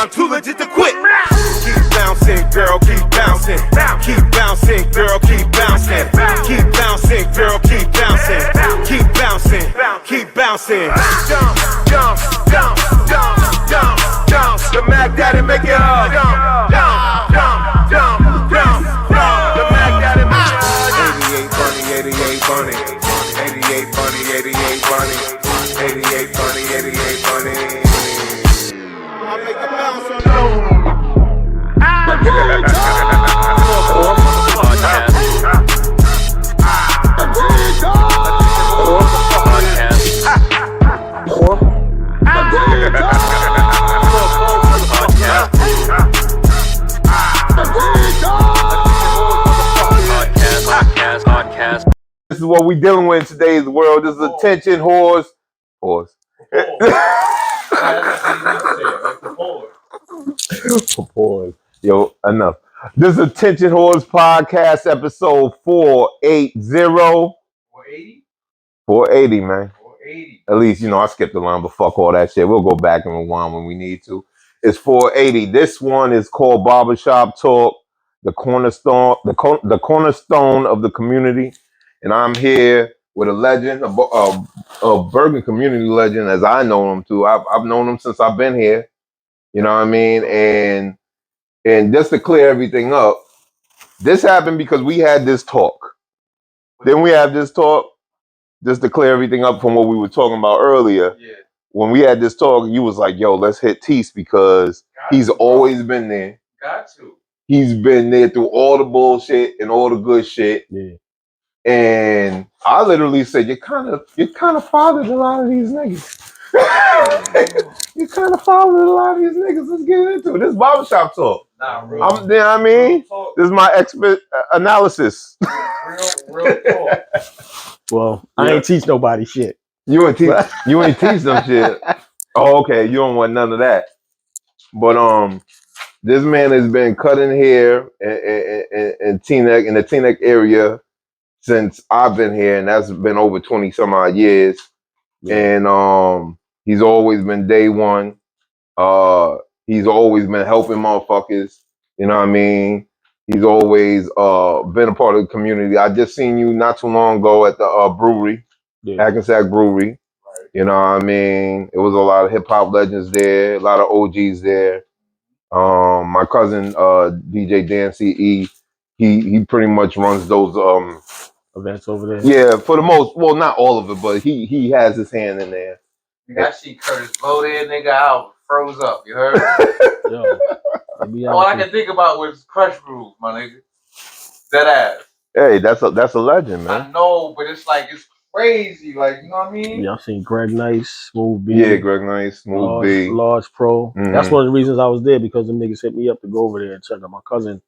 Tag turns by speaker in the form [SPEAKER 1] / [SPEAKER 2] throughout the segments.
[SPEAKER 1] I'm too legit to quit. Keep bouncing, girl, keep bouncing. Keep bouncing, girl, keep bouncing. Keep bouncing, girl, keep bouncing. Keep bouncing, keep bouncing. Jump, jump, jump, jump, jump, jump. The Mac Daddy make it hard. Jump, jump, jump, jump, jump, jump. The Mac Daddy make it hard. 88 funny, 88 funny. 88 funny, 88 funny. 88 funny, 88 funny. I make a bounce on you. This is what we dealing with in today's world. This is attention whores. Pause. Pause. Yo, enough. This is Attention Whores Podcast, episode 480. 480? 480, man. 480. At least, I skipped the line, but fuck all that shit. We'll go back and rewind when we need to. It's 480. This one is called Barbershop Talk, the cornerstone, the cornerstone of the community. And I'm here with a legend, a BERGEN community legend, as I know him too. I've known him since I've been here. You know what I mean? And just to clear everything up, this happened because we had this talk. Then we have this talk, just to clear everything up from what we were talking about earlier. Yeah. When we had this talk, you was like, yo, let's hit TESS because he's always been there. Got to. He's been there through all the bullshit and all the good shit. Yeah. And I literally said, you kind of fathered a lot of these niggas. You kind of fathered a lot of these niggas. Let's get into it. This barbershop talk. Nah, real. You know what I mean? This is my expert analysis. Real talk.
[SPEAKER 2] Well, I ain't teach nobody shit.
[SPEAKER 1] You ain't teach them shit. Oh, okay. You don't want none of that. But this man has been cutting hair in Teaneck, in the Teaneck area, since I've been here, and that's been over 20 some odd years. Yeah. And he's always been day one. He's always been helping motherfuckers. You know what I mean? He's always been a part of the community. I just seen you not too long ago at the brewery, Hackensack Brewery. Right. You know what I mean? It was a lot of hip hop legends there, a lot of OGs there. My cousin DJ Dan CE, he pretty much runs those
[SPEAKER 2] events over there.
[SPEAKER 1] Yeah, for the most, well, not all of it, but he has his hand in there.
[SPEAKER 3] I see Curtis Blow there, nigga. I froze up. You heard?
[SPEAKER 2] Yo,
[SPEAKER 3] all I can think about was Crush Groove, my nigga. Dead ass.
[SPEAKER 1] Hey, that's a legend, man.
[SPEAKER 3] I know, but it's like it's crazy. Like, you know what I mean?
[SPEAKER 2] Yeah, I've seen Greg Nice, Smooth B.
[SPEAKER 1] Yeah, Greg Nice, Smooth B.
[SPEAKER 2] Large Pro. Mm-hmm. That's one of the reasons I was there, because them niggas hit me up to go over there and check out my cousin.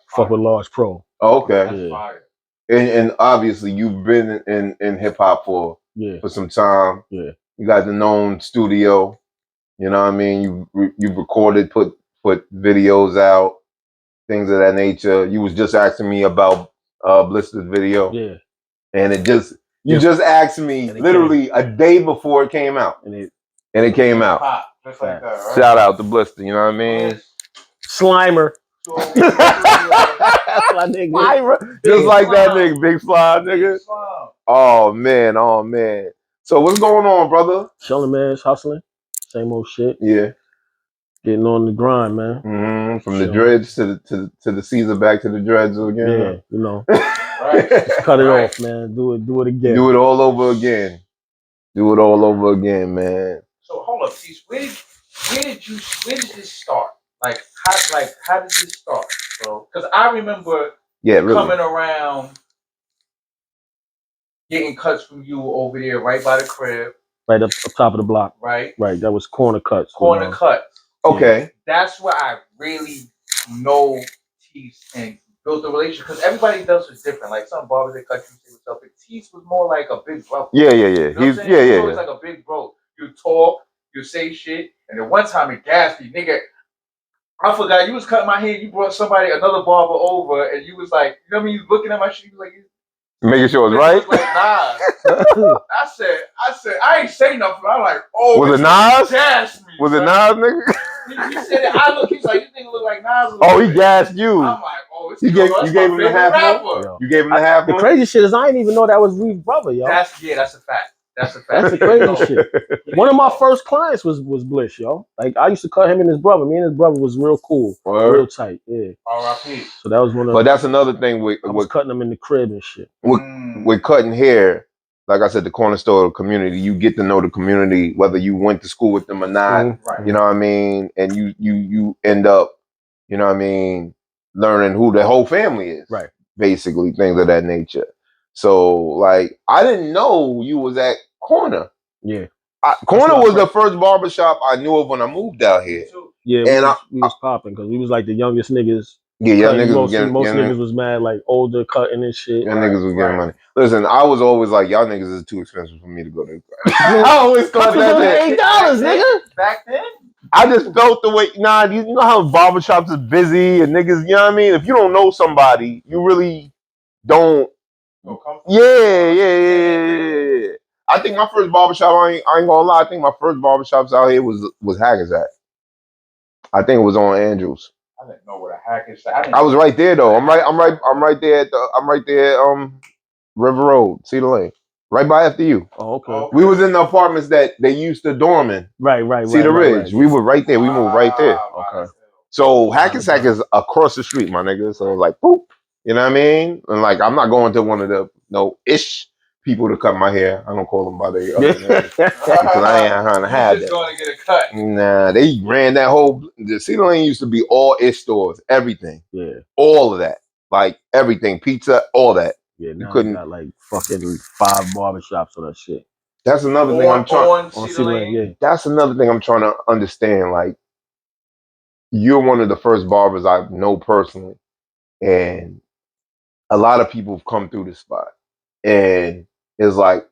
[SPEAKER 2] Fuck with Large Pro.
[SPEAKER 1] Oh, okay.
[SPEAKER 3] That's fire.
[SPEAKER 1] And obviously you've been in hip hop for some time. Yeah. You got the known studio. You know what I mean? You've recorded, put videos out, things of that nature. You was just asking me about Blister's video. Yeah. And you just asked me literally a day before it came out. And it came out.
[SPEAKER 3] Pop, just like that, right?
[SPEAKER 1] Shout out to Blister, you know what I mean?
[SPEAKER 2] Slimer. That's my nigga.
[SPEAKER 1] Just like that nigga, Big Slime, nigga. Oh man. So what's going on, brother?
[SPEAKER 2] Chilling, man. Hustling. Same old shit.
[SPEAKER 1] Yeah.
[SPEAKER 2] Getting on the grind, man.
[SPEAKER 1] Mm-hmm. From the dreads to the Caesar, back to the dreads again.
[SPEAKER 2] Yeah, right. Just cut it off, man. Do it again.
[SPEAKER 1] Do it all over again. Do it all over again, man.
[SPEAKER 3] So hold up, Cease. Where did this start? Like how did this start, bro? Because I remember coming around, getting cuts from you over there right by the crib.
[SPEAKER 2] Right up top of the block.
[SPEAKER 3] Right.
[SPEAKER 2] Right. That was Corner Cuts.
[SPEAKER 3] Corner Cuts.
[SPEAKER 1] Okay.
[SPEAKER 3] Yeah. That's where I really know TESS and built a relationship, because everybody does it different. Like some barbers they cut you, say what's up. But TESS was more like a big bro.
[SPEAKER 1] Yeah.
[SPEAKER 3] You know He's always like a big bro. You talk, you say shit, and then one time it gassed me, nigga. I forgot you was cutting my hair. You brought another barber over, and you was like, you know what I mean? You was looking at my shit. You was like,
[SPEAKER 1] making sure it's right.
[SPEAKER 3] Like, nah. I said, I ain't say nothing. I'm like, oh,
[SPEAKER 1] was it Nas?
[SPEAKER 3] Jasmine,
[SPEAKER 1] was it Nas, nigga?
[SPEAKER 3] He said it. I look. He's like, "You think it look like Nas?"
[SPEAKER 1] Oh, he gassed you.
[SPEAKER 3] I'm like, "Oh, it's
[SPEAKER 1] You gave him the half
[SPEAKER 3] rapper."
[SPEAKER 1] You gave him the half
[SPEAKER 2] The crazy shit is I didn't even know that was Reef's brother, yo.
[SPEAKER 3] That's a fact. That's a fact.
[SPEAKER 2] That's the crazy shit. One of my first clients was Bliss, yo. Like I used to cut him and his brother. Me and his brother was real cool, real tight. Yeah.
[SPEAKER 3] R.I.P.
[SPEAKER 2] So that was one of.
[SPEAKER 1] But that's another thing with
[SPEAKER 2] I was cutting them in the crib and shit.
[SPEAKER 1] With cutting hair. Like I said, the Cornerstone community, you get to know the community, whether you went to school with them or not.
[SPEAKER 3] Right.
[SPEAKER 1] You know what I mean? And you end up, you know what I mean, learning who the whole family is.
[SPEAKER 2] Right.
[SPEAKER 1] Basically, things of that nature. So, like, I didn't know you was at Corner.
[SPEAKER 2] Yeah.
[SPEAKER 1] Corner was the first barbershop I knew of when I moved out here.
[SPEAKER 2] Yeah,
[SPEAKER 1] and
[SPEAKER 2] we was popping because we was like the youngest niggas.
[SPEAKER 1] Yeah, young niggas was getting,
[SPEAKER 2] most niggas was mad, like older cutting and shit.
[SPEAKER 1] Young niggas was getting money. Listen, I was always like, y'all niggas is too expensive for me to go to. I always thought that
[SPEAKER 2] $8, nigga.
[SPEAKER 3] Back then,
[SPEAKER 1] I just felt the way. Nah, you know how barbershops is busy and niggas. You know what I mean? If you don't know somebody, you really don't. Yeah. I think my first barbershop, I ain't gonna lie. I think my first barbershops out here was Hackensack. I think it was on Andrews.
[SPEAKER 3] I didn't know what a Hackensack.
[SPEAKER 1] I was right there though. I'm right there at River Road, Cedar Lane, right by after you.
[SPEAKER 2] Oh, okay.
[SPEAKER 1] We was in the apartments that they used to dorm in.
[SPEAKER 2] Right.
[SPEAKER 1] Cedar Ridge. We were right there. We moved right there.
[SPEAKER 2] Okay.
[SPEAKER 1] So Hackensack is across the street, my nigga. So like, boop. You know what I mean? And like, I'm not going to one of the ish people to cut my hair. I don't call them by their other name because I ain't trying to have that.
[SPEAKER 3] Going to get a cut.
[SPEAKER 1] Nah, they ran that whole. The Cedar Lane used to be all ish stores, everything.
[SPEAKER 2] Yeah.
[SPEAKER 1] All of that, like everything, pizza, all that.
[SPEAKER 2] Yeah, now
[SPEAKER 1] you couldn't.
[SPEAKER 2] Got like fucking 5 barbershops or that shit.
[SPEAKER 1] That's another thing I'm trying.
[SPEAKER 3] On Cedar Lane.
[SPEAKER 2] Yeah.
[SPEAKER 1] That's another thing I'm trying to understand. Like, you're one of the first barbers I know personally, and a lot of people have come through this spot, and it's like,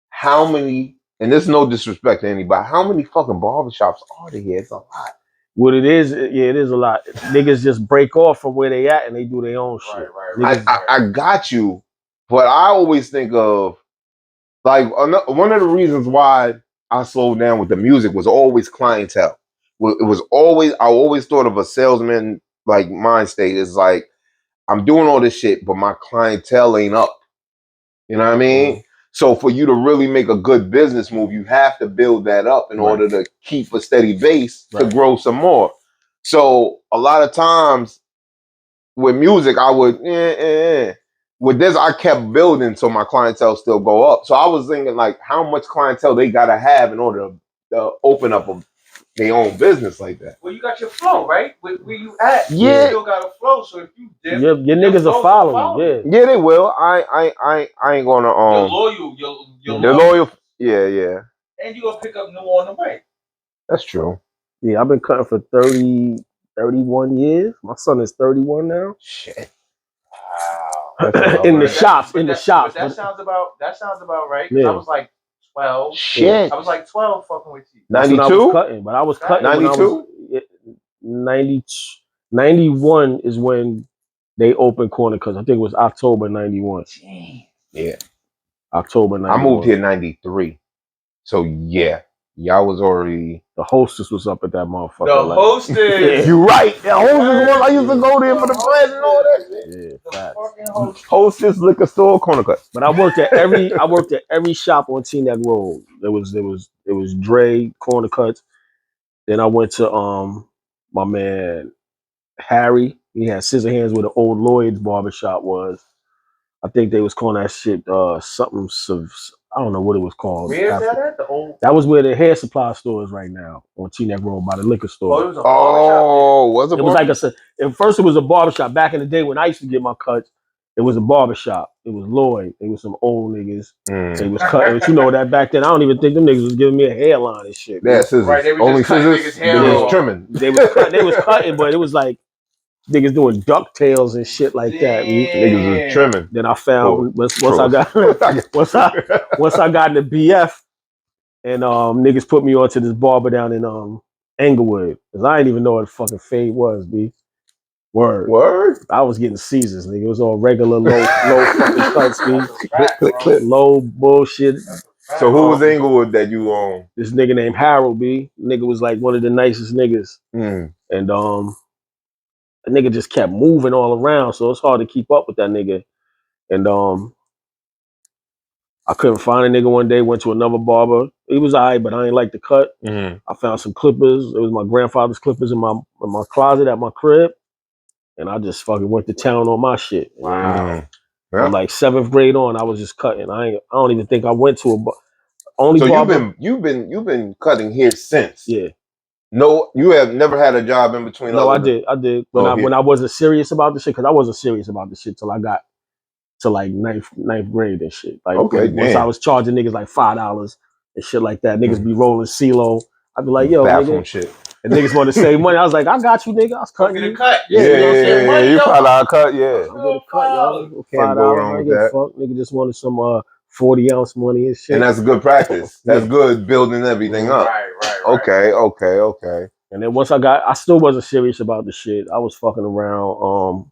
[SPEAKER 1] how many? And there's no disrespect to anybody. How many fucking barbershops are there here? It's a lot.
[SPEAKER 2] What it is, yeah, it is a lot. Niggas just break off from where they at and they do their own shit.
[SPEAKER 3] Right.
[SPEAKER 1] I got you, but I always think of like one of the reasons why I slowed down with the music was always clientele. It was always, I always thought of a salesman like mind state is like, I'm doing all this shit, but my clientele ain't up. You know what I mean? Mm-hmm. So for you to really make a good business move, you have to build that up in order to keep a steady base to grow some more. So a lot of times with music, I would, with this, I kept building so my clientele still go up. So I was thinking like, how much clientele they gotta have in order to open up their own business like that.
[SPEAKER 3] Well, you got your flow, right? Where you at?
[SPEAKER 1] Yeah.
[SPEAKER 3] You still got a flow. So if you dip,
[SPEAKER 2] your niggas will follow you.
[SPEAKER 1] Yeah, they will. I ain't gonna
[SPEAKER 3] You're loyal.
[SPEAKER 1] You're loyal. Yeah.
[SPEAKER 3] And you gonna pick up new on the way.
[SPEAKER 1] That's true.
[SPEAKER 2] Yeah, I've been cutting for 31 years. My son is 31 now.
[SPEAKER 1] Shit.
[SPEAKER 3] Wow.
[SPEAKER 2] in the shops.
[SPEAKER 3] But that sounds about right. Yeah. I was like 12.
[SPEAKER 1] Shit.
[SPEAKER 3] I was like 12 fucking with you.
[SPEAKER 1] 92?
[SPEAKER 2] I was cutting, but I was cutting
[SPEAKER 1] 92?
[SPEAKER 2] 91 is when they opened Corner, because I think it was October 91.
[SPEAKER 1] Yeah.
[SPEAKER 2] October 91.
[SPEAKER 1] I moved here 93. So yeah. Y'all was already...
[SPEAKER 2] The Hostess was up at that motherfucker.
[SPEAKER 3] The Hostess!
[SPEAKER 1] Yeah. You're right. The Hostess was... I used to go there for the bread and all that shit. Yeah, Hostess liquor store, Corner Cut.
[SPEAKER 2] But I worked at every shop on Teaneck Road. There was Dre, Corner Cuts. Then I went to my man Harry. He had scissor hands where the old Lloyd's barbershop was. I think they was calling that shit something. I don't know what it was called.
[SPEAKER 3] Where's that at? The old.
[SPEAKER 2] That was where the hair supply store is right now on Teaneck Road by the liquor store.
[SPEAKER 3] Oh, it was a barbershop.
[SPEAKER 1] Was it?
[SPEAKER 2] It was like at first it was a barbershop. Back in the day when I used to get my cuts, it was a barbershop. It was Lloyd. It was some old niggas. They was cutting. You know that back then. I don't even think them niggas was giving me a hairline and shit.
[SPEAKER 1] Yeah, scissors.
[SPEAKER 3] Right, they were
[SPEAKER 1] only
[SPEAKER 3] just cutting
[SPEAKER 1] scissors.
[SPEAKER 3] niggas' hair
[SPEAKER 1] They
[SPEAKER 3] off.
[SPEAKER 1] was trimming.
[SPEAKER 2] They was cutting, but it was like niggas doing ducktails and shit like that.
[SPEAKER 1] Niggas was trimming.
[SPEAKER 2] Then I found once I got in the BF, and niggas put me onto this barber down in Englewood, because I didn't even know what a fucking fade was, B. Word. I was getting Caesars, nigga. It was all regular low fucking cuts, B.
[SPEAKER 1] Click.
[SPEAKER 2] Low bullshit.
[SPEAKER 1] So who was Inglewood that you own?
[SPEAKER 2] This nigga named Harold B. Nigga was like one of the nicest niggas.
[SPEAKER 1] Mm.
[SPEAKER 2] And the nigga just kept moving all around, so it's hard to keep up with that nigga. And I couldn't find a nigga one day, went to another barber. He was alright, but I ain't like the cut.
[SPEAKER 1] Mm.
[SPEAKER 2] I found some clippers. It was my grandfather's clippers in my closet at my crib. And I just fucking went to town on my shit.
[SPEAKER 1] Wow.
[SPEAKER 2] From like 7th grade on, I was just cutting. I don't even think I went to a only
[SPEAKER 1] So
[SPEAKER 2] barber.
[SPEAKER 1] you've been cutting here since.
[SPEAKER 2] Yeah.
[SPEAKER 1] No, you have never had a job in between.
[SPEAKER 2] No, I did. When I wasn't serious about the shit, because I wasn't serious about the shit till I got to like ninth grade and shit. Like once I was charging niggas like $5 and shit like that. Niggas be rolling CeeLo. I'd be like, yo,
[SPEAKER 1] bathroom
[SPEAKER 2] nigga.
[SPEAKER 1] Shit.
[SPEAKER 2] And niggas want to save money. I was like, I got you, nigga. I was cutting you.
[SPEAKER 3] Cut.
[SPEAKER 2] Yeah, you know what I'm saying?
[SPEAKER 1] You probably out cut, yeah.
[SPEAKER 2] I'll get a cut, y'all.
[SPEAKER 1] Can't go wrong with that.
[SPEAKER 2] Fuck. Nigga just wanted some 40-ounce money and shit.
[SPEAKER 1] And that's good practice. That's good building everything up.
[SPEAKER 3] Right.
[SPEAKER 1] Okay.
[SPEAKER 2] And then once I still wasn't serious about the shit. I was fucking around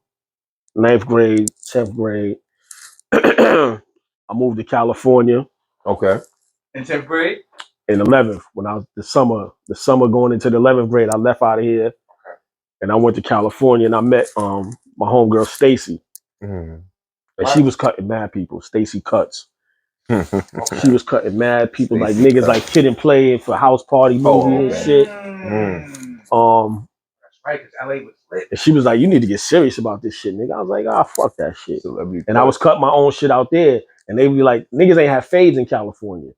[SPEAKER 2] 9th grade, 10th grade. I moved to California.
[SPEAKER 1] Okay.
[SPEAKER 3] In 10th grade?
[SPEAKER 2] In 11th, when I was the summer going into the 11th grade, I left out of here. Okay. And I went to California and I met my homegirl Stacy. Mm. And she was cutting mad people. Stacy Cuts. Okay. She was cutting mad people, Stacey like niggas Cuts. Like Kid and Play for House Party movie and shit.
[SPEAKER 3] That's right, because LA was lit.
[SPEAKER 2] And she was like, you need to get serious about this shit, nigga. I was like, fuck that shit. And I was cutting my own shit out there. And they be like, niggas ain't have fades in California.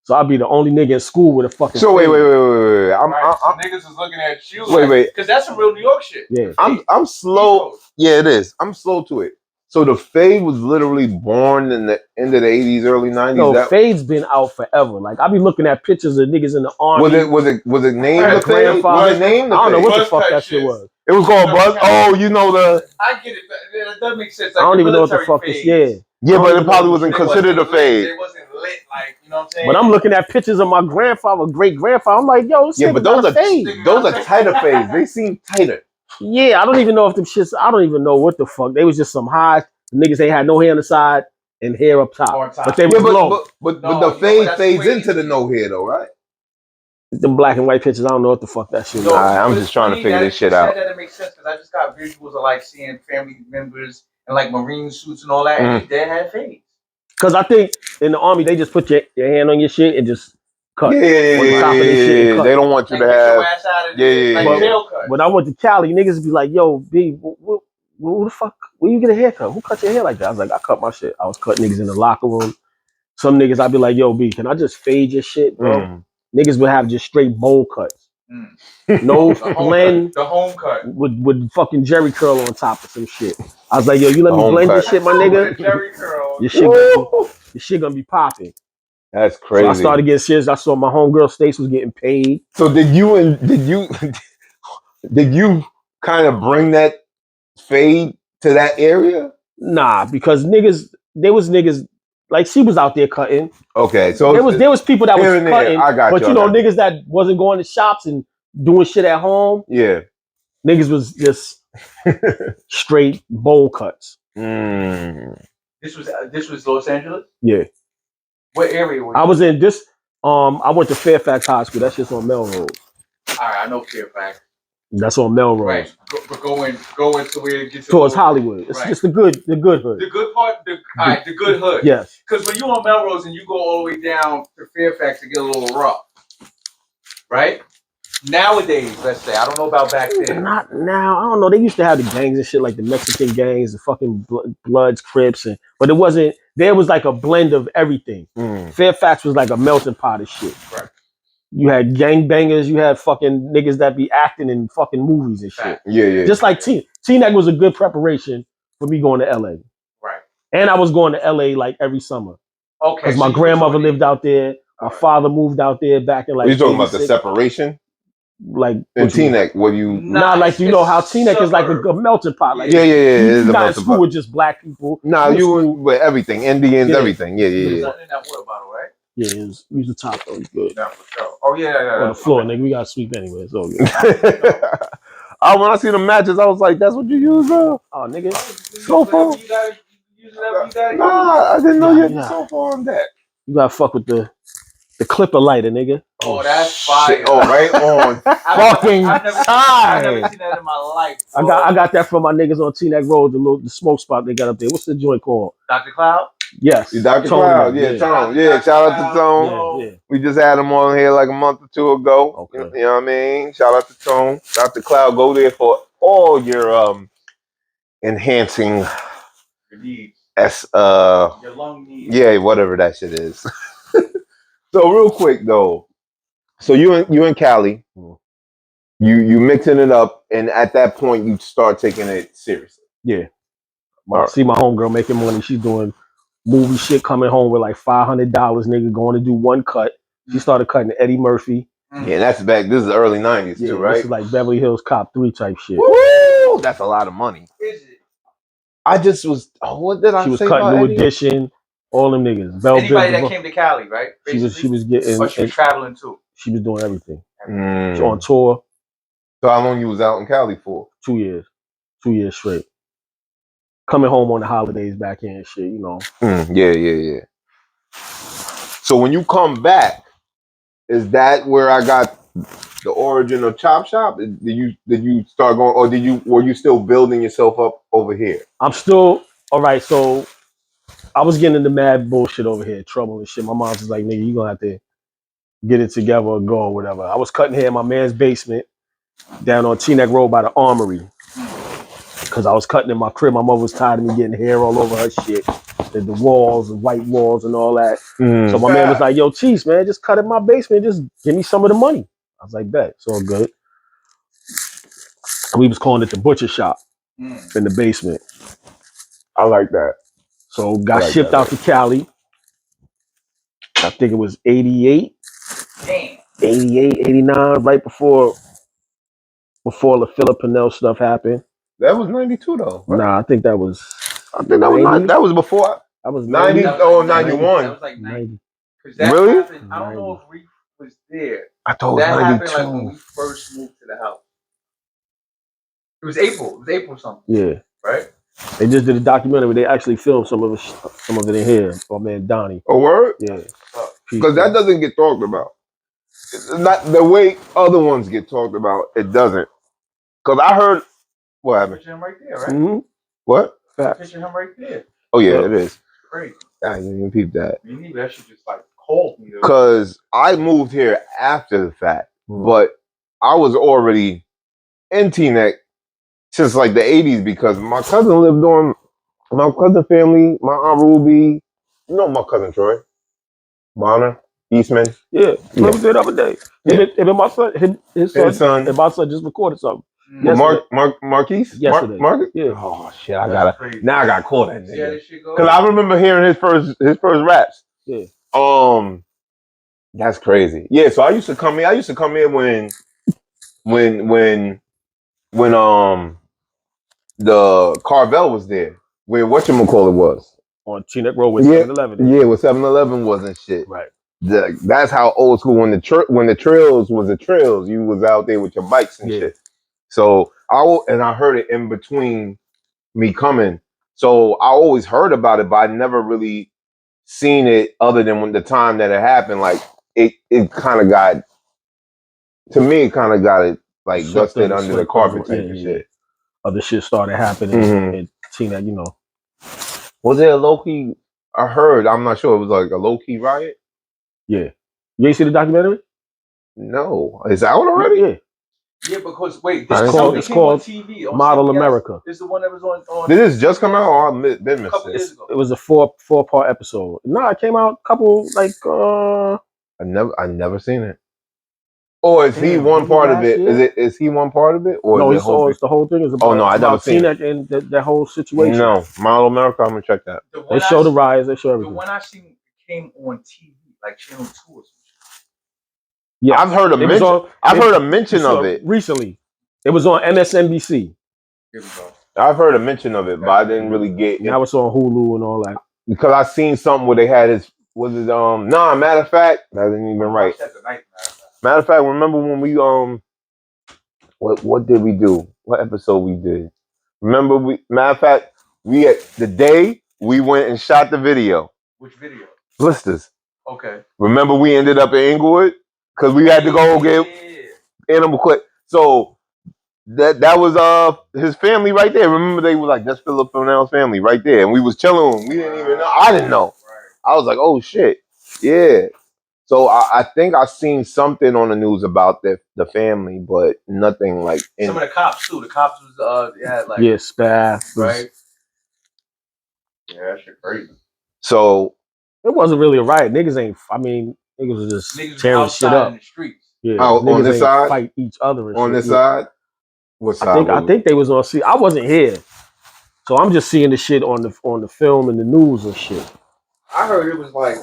[SPEAKER 2] So I'd be the only nigga in school with a fucking. So
[SPEAKER 1] wait.
[SPEAKER 3] So niggas is looking at you. Wait. Because that's some real New York shit.
[SPEAKER 2] Yeah.
[SPEAKER 1] I'm slow. Yeah, it is. I'm slow to it. So the fade was literally born in the end of the 80s, early 90s.
[SPEAKER 2] No, fade's been out forever. Like I be looking at pictures of niggas in the army.
[SPEAKER 1] Was it named the fade? Was it named the
[SPEAKER 2] I don't know
[SPEAKER 1] fade?
[SPEAKER 2] what the fuck that shit was.
[SPEAKER 1] It was called Buzz. Oh, you know the.
[SPEAKER 3] I get it. That does make sense. Like
[SPEAKER 2] I don't even know what the fuck this.
[SPEAKER 1] Yeah, but it probably wasn't considered a fade.
[SPEAKER 3] It wasn't lit, like, you know what I'm saying?
[SPEAKER 2] But I'm looking at pictures of my grandfather, great grandfather. I'm like, yo,
[SPEAKER 1] yeah, but those are tighter fades. They seem tighter.
[SPEAKER 2] Yeah, I don't even know if them shits. I don't even know what the fuck. They was just some high niggas. They had no hair on the side and hair up top. But they was low.
[SPEAKER 1] But the fade fades into the no hair though, right?
[SPEAKER 2] Them black and white pictures. I don't know what the fuck that shit was.
[SPEAKER 1] I'm just trying to figure this shit out.
[SPEAKER 3] That makes sense because I just got visuals of like seeing family members in like Marine suits and all that, and they had fades.
[SPEAKER 2] Because I think in the army they just put your hand on your shit and just cut.
[SPEAKER 1] Yeah. They don't want you to have.
[SPEAKER 2] But when I went to Cali, niggas be like, "Yo, B, who the fuck? Where you get a haircut? Who cut your hair like that?" I was like, "I cut my shit." I was cutting niggas in the locker room. Some niggas, I'd be like, "Yo, B, can I just fade your shit, bro?" Niggas would have just straight bowl cuts. No blend.
[SPEAKER 3] The home cut.
[SPEAKER 2] With fucking Jerry curl on top of some shit. I was like, yo, you let me blend this shit, my nigga.
[SPEAKER 3] Jerry curl.
[SPEAKER 2] Your shit gonna be popping.
[SPEAKER 1] That's crazy.
[SPEAKER 2] So I started getting serious. I saw my homegirl Stace was getting paid.
[SPEAKER 1] So did you kind of bring that fade to that area?
[SPEAKER 2] Nah, because there was niggas like she was out there cutting.
[SPEAKER 1] Okay, so
[SPEAKER 2] there was people that was cutting,
[SPEAKER 1] I got
[SPEAKER 2] but you know niggas that wasn't going to shops and doing shit at home.
[SPEAKER 1] Yeah,
[SPEAKER 2] niggas was just straight bowl cuts.
[SPEAKER 3] This was Los Angeles.
[SPEAKER 2] Yeah.
[SPEAKER 3] What area were you?
[SPEAKER 2] I was in this. I went to Fairfax High School. That's just on Melrose.
[SPEAKER 3] All right, I know Fairfax.
[SPEAKER 2] That's on Melrose.
[SPEAKER 3] Right, but going to where it gets
[SPEAKER 2] towards Hollywood. It's just the good hood.
[SPEAKER 3] The good part. The good hood.
[SPEAKER 2] Yes.
[SPEAKER 3] Because when you on Melrose and you go all the way down to Fairfax, it get a little rough, right? Nowadays, let's say, I don't know about back then.
[SPEAKER 2] Not now. I don't know. They used to have the gangs and shit, like the Mexican gangs, the fucking Bloods, Crips, but it wasn't. There was like a blend of everything. Fairfax was like a melting pot of shit.
[SPEAKER 3] Right.
[SPEAKER 2] You had gangbangers. You had fucking niggas that be acting in fucking movies and shit.
[SPEAKER 1] Yeah.
[SPEAKER 2] Just like T-Neck was a good preparation for me going to LA.
[SPEAKER 3] Right.
[SPEAKER 2] And I was going to LA like every summer.
[SPEAKER 3] Okay.
[SPEAKER 2] Because my grandmother lived out there. My father moved out there back in like.
[SPEAKER 1] Are you talking about the separation?
[SPEAKER 2] Like
[SPEAKER 1] in T-Neck, what you?
[SPEAKER 2] Nah, like you know how T-Neck is like a melting pot. Like
[SPEAKER 1] yeah.
[SPEAKER 2] You not in school with just black people.
[SPEAKER 1] Nah, you were with everything, Indians, everything. Yeah.
[SPEAKER 3] There's nothing in that water bottle, right?
[SPEAKER 2] Yeah, use the top though. It's good.
[SPEAKER 3] Yeah, for sure. Oh yeah.
[SPEAKER 2] On the floor, nigga. We got to sweep anyway. It's all good.
[SPEAKER 1] When I see the matches, I was like, "That's what you use,
[SPEAKER 2] Oh, nigga.
[SPEAKER 1] So far.
[SPEAKER 3] You gotta use whatever you gotta use.
[SPEAKER 1] Nah, I didn't know you had the so far on that.
[SPEAKER 2] You gotta fuck with the clipper lighter, nigga.
[SPEAKER 3] Oh, that's fire.
[SPEAKER 1] Shit. Oh, right on fucking
[SPEAKER 3] I've never
[SPEAKER 1] time.
[SPEAKER 3] seen that in my life.
[SPEAKER 2] I got that from my niggas on T-Neck Road, the smoke spot they got up there. What's the joint called?
[SPEAKER 3] Dr. Cloud?
[SPEAKER 2] Yes.
[SPEAKER 1] Dr.
[SPEAKER 2] Tone,
[SPEAKER 1] Cloud, yeah, Tone. Yeah, shout out to Tone.
[SPEAKER 2] Yeah.
[SPEAKER 1] We just had him on here like a month or two ago.
[SPEAKER 2] Okay.
[SPEAKER 1] You know what I mean? Shout out to Tone. Dr. Cloud, go there for all your enhancing
[SPEAKER 3] Your needs.
[SPEAKER 1] Your
[SPEAKER 3] lung needs.
[SPEAKER 1] Yeah, whatever that shit is. So real quick though, so you in Cali, you mixing it up, and at that point you start taking it seriously.
[SPEAKER 2] Yeah. I see my homegirl making money. She's doing movie shit, coming home with like $500, nigga, going to do one cut. She started cutting Eddie Murphy.
[SPEAKER 1] Yeah, that's back. This is the early 90s too, right?
[SPEAKER 2] This is like Beverly Hills Cop 3 type shit.
[SPEAKER 1] Woo! That's a lot of money.
[SPEAKER 3] Is it?
[SPEAKER 1] I just was. what did I say?
[SPEAKER 2] She was cutting New Edition, all them niggas.
[SPEAKER 3] Anybody that came to Cali, right?
[SPEAKER 2] She was getting.
[SPEAKER 3] Or she was traveling too.
[SPEAKER 2] She was doing everything.
[SPEAKER 1] Mm.
[SPEAKER 2] She on tour.
[SPEAKER 1] So how long you was out in Cali for?
[SPEAKER 2] 2 years. 2 years straight. Coming home on the holidays back in and shit, you know.
[SPEAKER 1] Yeah. So when you come back, is that where I got the origin of Chop Shop? Did you start going, or were you still building yourself up over here?
[SPEAKER 2] I'm still all right. So I was getting into mad bullshit over here, trouble and shit. My mom was like, "Nigga, you gonna have to get it together or go or whatever." I was cutting hair in my man's basement down on T-Neck Road by the Armory. Because I was cutting in my crib. My mother was tired of me getting hair all over her shit. The walls, the white walls and all that. So my man was like, yo, Cheese, man, just cut in my basement. Just give me some of the money. I was like, bet. It's all good. We was calling it the butcher shop in the basement.
[SPEAKER 1] I like that.
[SPEAKER 2] So got shipped out to Cali. I think it was 88.
[SPEAKER 3] Damn.
[SPEAKER 2] 88, 89, right before the Philip Pennell stuff happened.
[SPEAKER 1] That was 92 though. Right?
[SPEAKER 2] Nah, I think that was.
[SPEAKER 1] I think that was before.
[SPEAKER 2] That was
[SPEAKER 1] 90 or 91.
[SPEAKER 3] That was like 90.
[SPEAKER 1] Really?
[SPEAKER 3] Happened, I don't know if Reef was there.
[SPEAKER 1] I thought it was
[SPEAKER 3] that
[SPEAKER 1] 92.
[SPEAKER 3] happened like when we first moved to the house. It was April. It was April something.
[SPEAKER 2] Yeah.
[SPEAKER 3] Right?
[SPEAKER 2] They just did a documentary. They actually filmed some of it in here. My man Donnie.
[SPEAKER 1] A word?
[SPEAKER 2] Yeah.
[SPEAKER 1] Because that doesn't get talked about. It's not the way other ones get talked about. It doesn't. Because I heard what happened.
[SPEAKER 3] Picture him right there, right?
[SPEAKER 2] Mm-hmm.
[SPEAKER 1] What?
[SPEAKER 3] Picture him right there.
[SPEAKER 1] Oh yeah, it is.
[SPEAKER 3] Great.
[SPEAKER 1] I didn't even peep that.
[SPEAKER 3] Me neither. That shit just like cold me.
[SPEAKER 1] Because I moved here after the fact, but I was already in T-Neck since like the 80s because my cousin lived on my cousin family, my Aunt Ruby, you know my cousin Troy, Bonner, Eastman.
[SPEAKER 2] Yeah, he was there the other day. Even my son, his son, and my son just recorded something.
[SPEAKER 1] Marquise?
[SPEAKER 2] Yesterday.
[SPEAKER 1] Yeah. Oh shit, I gotta call that nigga. Because I remember hearing his first raps.
[SPEAKER 2] Yeah.
[SPEAKER 1] That's crazy. Yeah, so I used to come here when the Carvel was there. Where whatchamacallit was.
[SPEAKER 2] On T-Neck Road with 7-Eleven.
[SPEAKER 1] Yeah, with 7-Eleven wasn't shit.
[SPEAKER 2] Right.
[SPEAKER 1] That's how old school when the trails was the trails, you was out there with your bikes and shit. So I heard it in between me coming. So I always heard about it, but I never really seen it other than when the time that it happened. Like it kind of got it like dusted under the carpet type of shit.
[SPEAKER 2] Other shit started happening and T-Neck, you know.
[SPEAKER 1] Was it a low-key? I heard, I'm not sure. It was like a low-key riot?
[SPEAKER 2] Yeah. You ain't see the documentary?
[SPEAKER 1] No. Is it out already?
[SPEAKER 2] Yeah.
[SPEAKER 3] Yeah, because wait,
[SPEAKER 2] it's called TV, Model CBS. America.
[SPEAKER 3] This is the one that was on.
[SPEAKER 1] Did this just come out or I've been missing it?
[SPEAKER 2] It was a four-part episode. No, it came out a couple like
[SPEAKER 1] I never seen it. Or is he one part of it? Is he one part of it? Or
[SPEAKER 2] no, it's the whole thing is about.
[SPEAKER 1] Oh no, I never seen
[SPEAKER 2] it. And that whole situation.
[SPEAKER 1] No, Model America. I'm gonna check that.
[SPEAKER 2] They show the rise. They show everything.
[SPEAKER 3] The one I seen came on TV, like Channel 2 or something.
[SPEAKER 1] Yeah, I've heard a mention of it
[SPEAKER 2] recently. It was on MSNBC.
[SPEAKER 3] Here we go.
[SPEAKER 1] I've heard a mention of it, but I didn't really get it.
[SPEAKER 2] Now it's on Hulu and all that.
[SPEAKER 1] Because I seen something where they had matter of fact, that isn't even right. Matter of fact, remember when we what did we do? What episode we did? Remember matter of fact, we at the day we went and shot the video.
[SPEAKER 3] Which video?
[SPEAKER 1] Blisters.
[SPEAKER 3] Okay.
[SPEAKER 1] Remember we ended up in Inglewood because we had to go get animal quick. So that was his family right there. Remember they were like, that's Philip Fernell's family right there, and we was chilling. We didn't even know. I didn't know. I was like, oh shit, yeah. So I think I seen something on the news about the family, but nothing like
[SPEAKER 3] some of the cops too. The cops was
[SPEAKER 2] Spaff,
[SPEAKER 3] right. Yeah, that shit crazy.
[SPEAKER 1] So
[SPEAKER 2] it wasn't really a riot. Niggas ain't. I mean, niggas was just tearing shit up
[SPEAKER 3] in the streets.
[SPEAKER 2] Yeah,
[SPEAKER 1] on this
[SPEAKER 2] ain't
[SPEAKER 1] side,
[SPEAKER 2] fight each other and
[SPEAKER 1] on
[SPEAKER 2] shit.
[SPEAKER 1] this side. What side?
[SPEAKER 2] I think they was on. See, I wasn't here, so I'm just seeing the shit on the film and the news and shit.
[SPEAKER 3] I heard it was like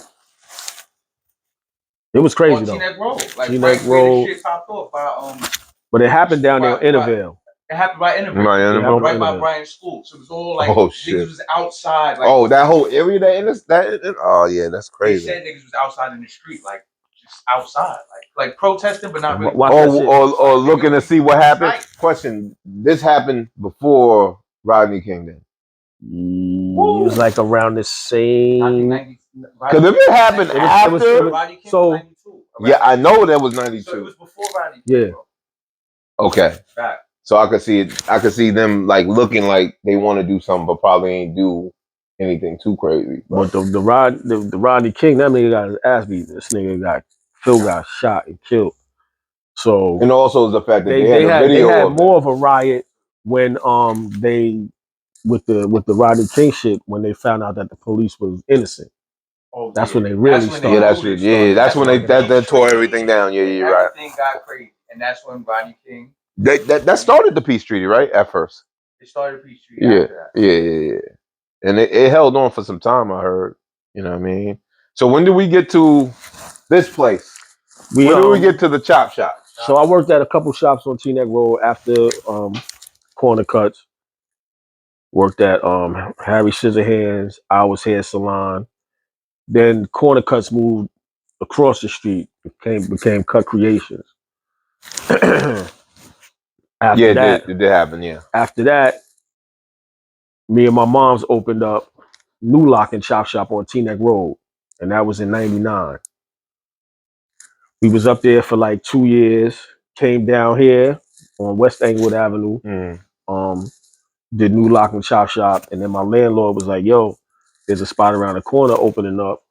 [SPEAKER 2] it was crazy though.
[SPEAKER 3] Teaneck Road, like
[SPEAKER 2] Teaneck
[SPEAKER 3] right
[SPEAKER 2] Road.
[SPEAKER 3] where the shit popped off by
[SPEAKER 2] But it happened down there in Intervale.
[SPEAKER 3] It happened by Intervale. Right by Brian's school. So it was all like niggas was outside. Like,
[SPEAKER 1] that whole area that oh yeah, that's crazy.
[SPEAKER 3] They said niggas was outside in the street, like just outside, like protesting, but not really.
[SPEAKER 1] Or looking to see what happened. Question: this happened before Rodney King then?
[SPEAKER 2] It was like around the same.
[SPEAKER 1] Because if it happened after,
[SPEAKER 2] so
[SPEAKER 1] yeah, I know that was 92.
[SPEAKER 3] So it was before Rodney
[SPEAKER 2] King. Yeah.
[SPEAKER 1] Okay.
[SPEAKER 3] Fact.
[SPEAKER 1] So I could see it. I could see them like looking like they want to do something, but probably ain't do anything too crazy.
[SPEAKER 2] But the Rodney King, that nigga got his ass beat. This nigga Phil got shot and killed. So
[SPEAKER 1] and also the fact that
[SPEAKER 2] they had more of a riot when they with the Rodney King shit when they found out that the police was innocent.
[SPEAKER 3] Oh,
[SPEAKER 2] that's when they really started.
[SPEAKER 1] That's when they tore everything down. Yeah, you're right.
[SPEAKER 3] Everything got crazy, and that's when Rodney King.
[SPEAKER 1] That started the peace treaty, right? At first.
[SPEAKER 3] It started the peace treaty. After that.
[SPEAKER 1] Yeah. And it held on for some time. I heard. You know what I mean? So when did we get to this place? When did we get to the chop shop?
[SPEAKER 2] So I worked at a couple shops on Teaneck Road after Corner Cuts. Worked at Harry Scissorhands, Ours Hair Salon. Then Corner Cuts moved across the street. Became Cut Creations. After that,
[SPEAKER 1] it did happen. Yeah.
[SPEAKER 2] After that, me and my mom's opened up New Lock and Chop Shop on Teaneck Road, and that was in '99. We was up there for like 2 years. Came down here on West Englewood Avenue. Did New Lock and Chop Shop, and then my landlord was like, "Yo, there's a spot around the corner opening up.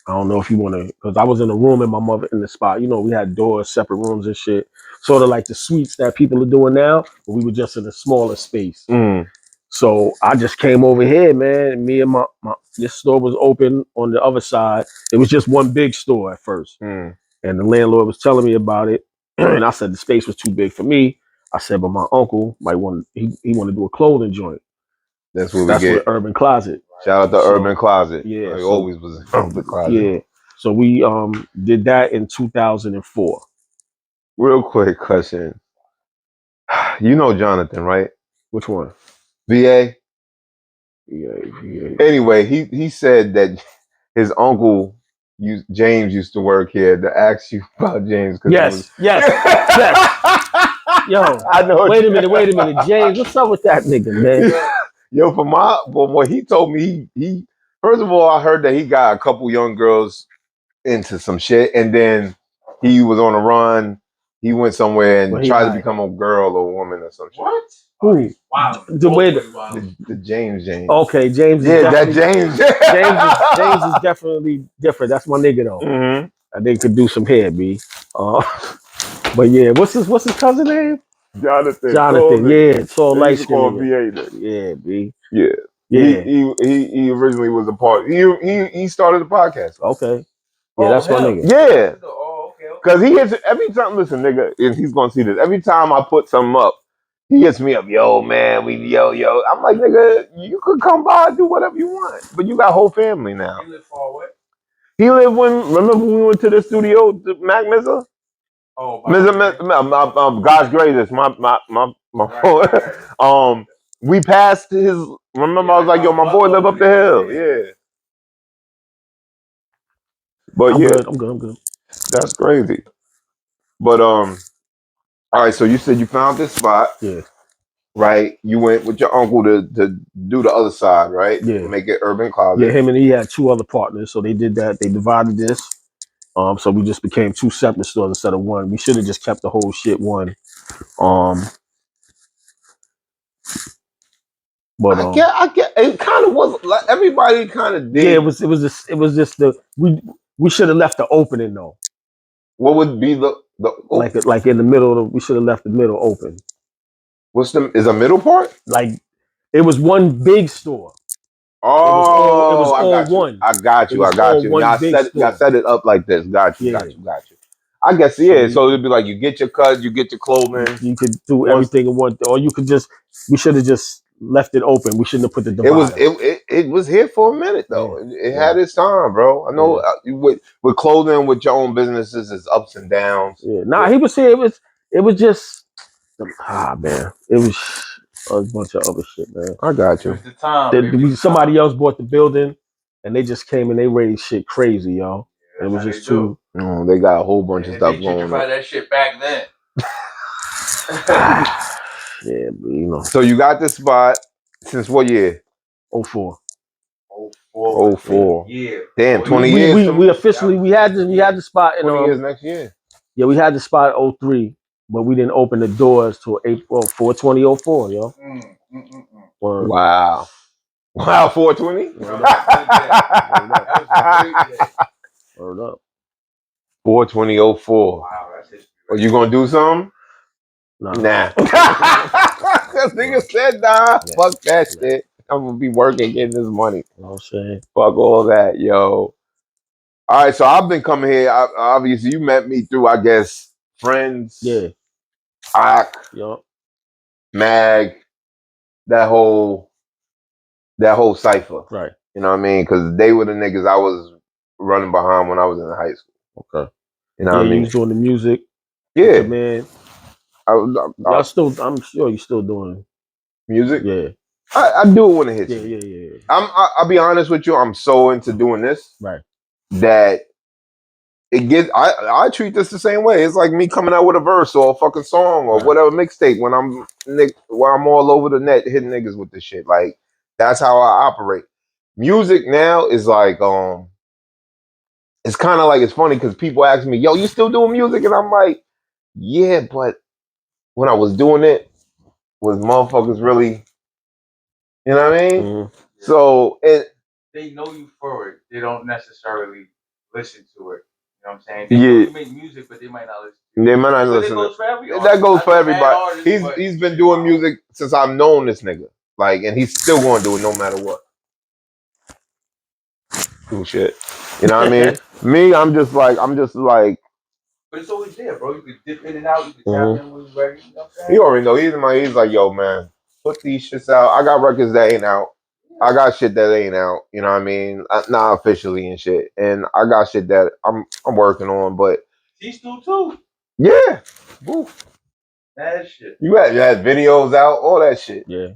[SPEAKER 2] I don't know if you want to," because I was in a room and my mother in the spot. You know, we had doors, separate rooms and shit. Sort of like the suites that people are doing now, but we were just in a smaller space. So I just came over here, man. Me and my this store was open on the other side. It was just one big store at first. And the landlord was telling me about it. And I said the space was too big for me. I said, but my uncle might want he want to do a clothing joint.
[SPEAKER 1] That's what
[SPEAKER 2] Urban Closet.
[SPEAKER 1] Shout out to Urban Closet.
[SPEAKER 2] Yeah.
[SPEAKER 1] Always was Urban Closet.
[SPEAKER 2] Yeah. So we did that in 2004.
[SPEAKER 1] Real quick question. You know Jonathan, right?
[SPEAKER 2] Which one?
[SPEAKER 1] VA?
[SPEAKER 2] VA.
[SPEAKER 1] Anyway, he said that his uncle James used to work here to ask you about James.
[SPEAKER 2] Yes. Yo, I know. Wait a minute, James. What's up with that nigga, man?
[SPEAKER 1] Yo, from what he told me, he first of all, I heard that he got a couple young girls into some shit, and then he was on a run. He went somewhere and tried to become a girl or a woman or some shit.
[SPEAKER 3] What?
[SPEAKER 2] Who?
[SPEAKER 3] Wow.
[SPEAKER 1] The James.
[SPEAKER 2] Okay, James.
[SPEAKER 1] Yeah, that James.
[SPEAKER 2] James is definitely different. That's my nigga though. I think could do some hair, B. But yeah, what's his cousin name? Jonathan. Yeah, tall light skin. Yeah, B.
[SPEAKER 1] Yeah. He originally was a part. He started the podcast.
[SPEAKER 2] Okay. Yeah, that's my nigga.
[SPEAKER 1] Yeah. Because he hits every time. Listen, nigga, and he's gonna see this. Every time I put something up, he hits me up. Yo, man, yo. I'm like, nigga, you could come by and do whatever you want, but you got a whole family now.
[SPEAKER 3] He live far away.
[SPEAKER 1] He lived remember when we went to the studio, Mac Mizza?
[SPEAKER 3] Oh,
[SPEAKER 1] God's greatest. My phone. We passed his. Remember, I was like, yo, my boy live up the hill. Yeah. But
[SPEAKER 2] I'm good.
[SPEAKER 1] That's crazy. But all right. So you said you found this spot.
[SPEAKER 2] Yeah.
[SPEAKER 1] right? You went with your uncle to do the other side, right?
[SPEAKER 2] Yeah.
[SPEAKER 1] Make it Urban Closet.
[SPEAKER 2] Yeah, him and he had 2 other partners, so they did that. They divided this. So we just became 2 separate stores instead of one. We should have just kept the whole shit one. But
[SPEAKER 1] I get. It kind of was like everybody kind of did.
[SPEAKER 2] yeah, it was just the we should have left the opening though.
[SPEAKER 1] What would be the
[SPEAKER 2] Like in the middle, we should have left the middle open.
[SPEAKER 1] What's is a middle part?
[SPEAKER 2] Like it was one big store.
[SPEAKER 1] Oh,
[SPEAKER 2] it was all
[SPEAKER 1] I got you.
[SPEAKER 2] one.
[SPEAKER 1] I got you.
[SPEAKER 2] It was
[SPEAKER 1] I got
[SPEAKER 2] all
[SPEAKER 1] you.
[SPEAKER 2] one
[SPEAKER 1] Y'all
[SPEAKER 2] big store.
[SPEAKER 1] set it up like this. Got you.
[SPEAKER 2] Yeah.
[SPEAKER 1] Got you. Got you. I guess yeah. So it'd be like you get your cut, you get your clothing.
[SPEAKER 2] You could do everything in one, or you could just. We should have just left it open. We shouldn't have put the divider.
[SPEAKER 1] It was here for a minute though.
[SPEAKER 2] Yeah.
[SPEAKER 1] It had its time, bro. I know with clothing, with your own businesses, it's ups and downs.
[SPEAKER 2] Yeah. Nah, he was here. It was just man. It was a bunch of other shit, man.
[SPEAKER 1] I got you.
[SPEAKER 3] It was the time.
[SPEAKER 2] Somebody else bought the building, and they just came and they raised shit crazy, yo.
[SPEAKER 3] Yeah,
[SPEAKER 2] it was just too.
[SPEAKER 1] No, they got a whole bunch of stuff going on.
[SPEAKER 3] That shit back then.
[SPEAKER 2] Yeah, but, you know.
[SPEAKER 1] So you got this spot since what year?
[SPEAKER 2] 04.
[SPEAKER 1] 04.
[SPEAKER 3] Yeah.
[SPEAKER 1] Damn, 20 years.
[SPEAKER 2] We officially we had the spot in
[SPEAKER 1] 20 years next year.
[SPEAKER 2] Yeah, we had the spot 03, but we didn't open the doors till April 4/20/04, yo.
[SPEAKER 1] Wow. Wow, 420?
[SPEAKER 2] Word up.
[SPEAKER 1] 4/20/04. Wow, that's history. Are you gonna do something? Nah. Cause nigga said nah. Fuck that shit. I'm gonna be working, getting this money.
[SPEAKER 2] You know what I'm saying?
[SPEAKER 1] Fuck all that, yo. All right, so I've been coming here. Obviously, you met me through, I guess, friends.
[SPEAKER 2] Yeah.
[SPEAKER 1] Ock.
[SPEAKER 2] Yup.
[SPEAKER 1] Mag. That whole cipher.
[SPEAKER 2] Right.
[SPEAKER 1] You know what I mean? Because they were the niggas I was running behind when I was in high school.
[SPEAKER 2] Okay.
[SPEAKER 1] You know what I mean?
[SPEAKER 2] You was doing the music.
[SPEAKER 1] Yeah.
[SPEAKER 2] Man.
[SPEAKER 1] I'm
[SPEAKER 2] sure you're still doing
[SPEAKER 1] music.
[SPEAKER 2] Yeah.
[SPEAKER 1] I do it when it hits.
[SPEAKER 2] Yeah.
[SPEAKER 1] I'll be honest with you. I'm so into doing this.
[SPEAKER 2] Right.
[SPEAKER 1] That it gets. I treat this the same way. It's like me coming out with a verse or a fucking song or whatever mixtape when I'm all over the net hitting niggas with this shit. Like that's how I operate. Music now is like it's kind of like it's funny because people ask me, "Yo, you still doing music?" And I'm like, "Yeah, but when I was doing it, was motherfuckers really, you know what I mean?"
[SPEAKER 2] Mm-hmm.
[SPEAKER 1] So
[SPEAKER 3] they know you for it. They don't necessarily listen to it. You know what I'm saying?
[SPEAKER 1] They
[SPEAKER 3] know you make music, but they might not listen.
[SPEAKER 1] They might not listen. That goes for everybody. He's been doing music since I've known this nigga. Like, and he's still going to do it no matter what. Cool shit. You know what I mean? Me, I'm just like.
[SPEAKER 3] But it's always there, bro. You could dip in and out. You could tap in when you're ready. You know what I'm saying?
[SPEAKER 1] He already know. He's like, yo, man, put these shits out. I got records that ain't out. I got shit that ain't out. You know what I mean? Not officially and shit. And I got shit that I'm working on, but
[SPEAKER 3] he's still too.
[SPEAKER 1] Yeah. Woo.
[SPEAKER 3] That shit.
[SPEAKER 1] You had videos out, all that shit.
[SPEAKER 2] Yeah.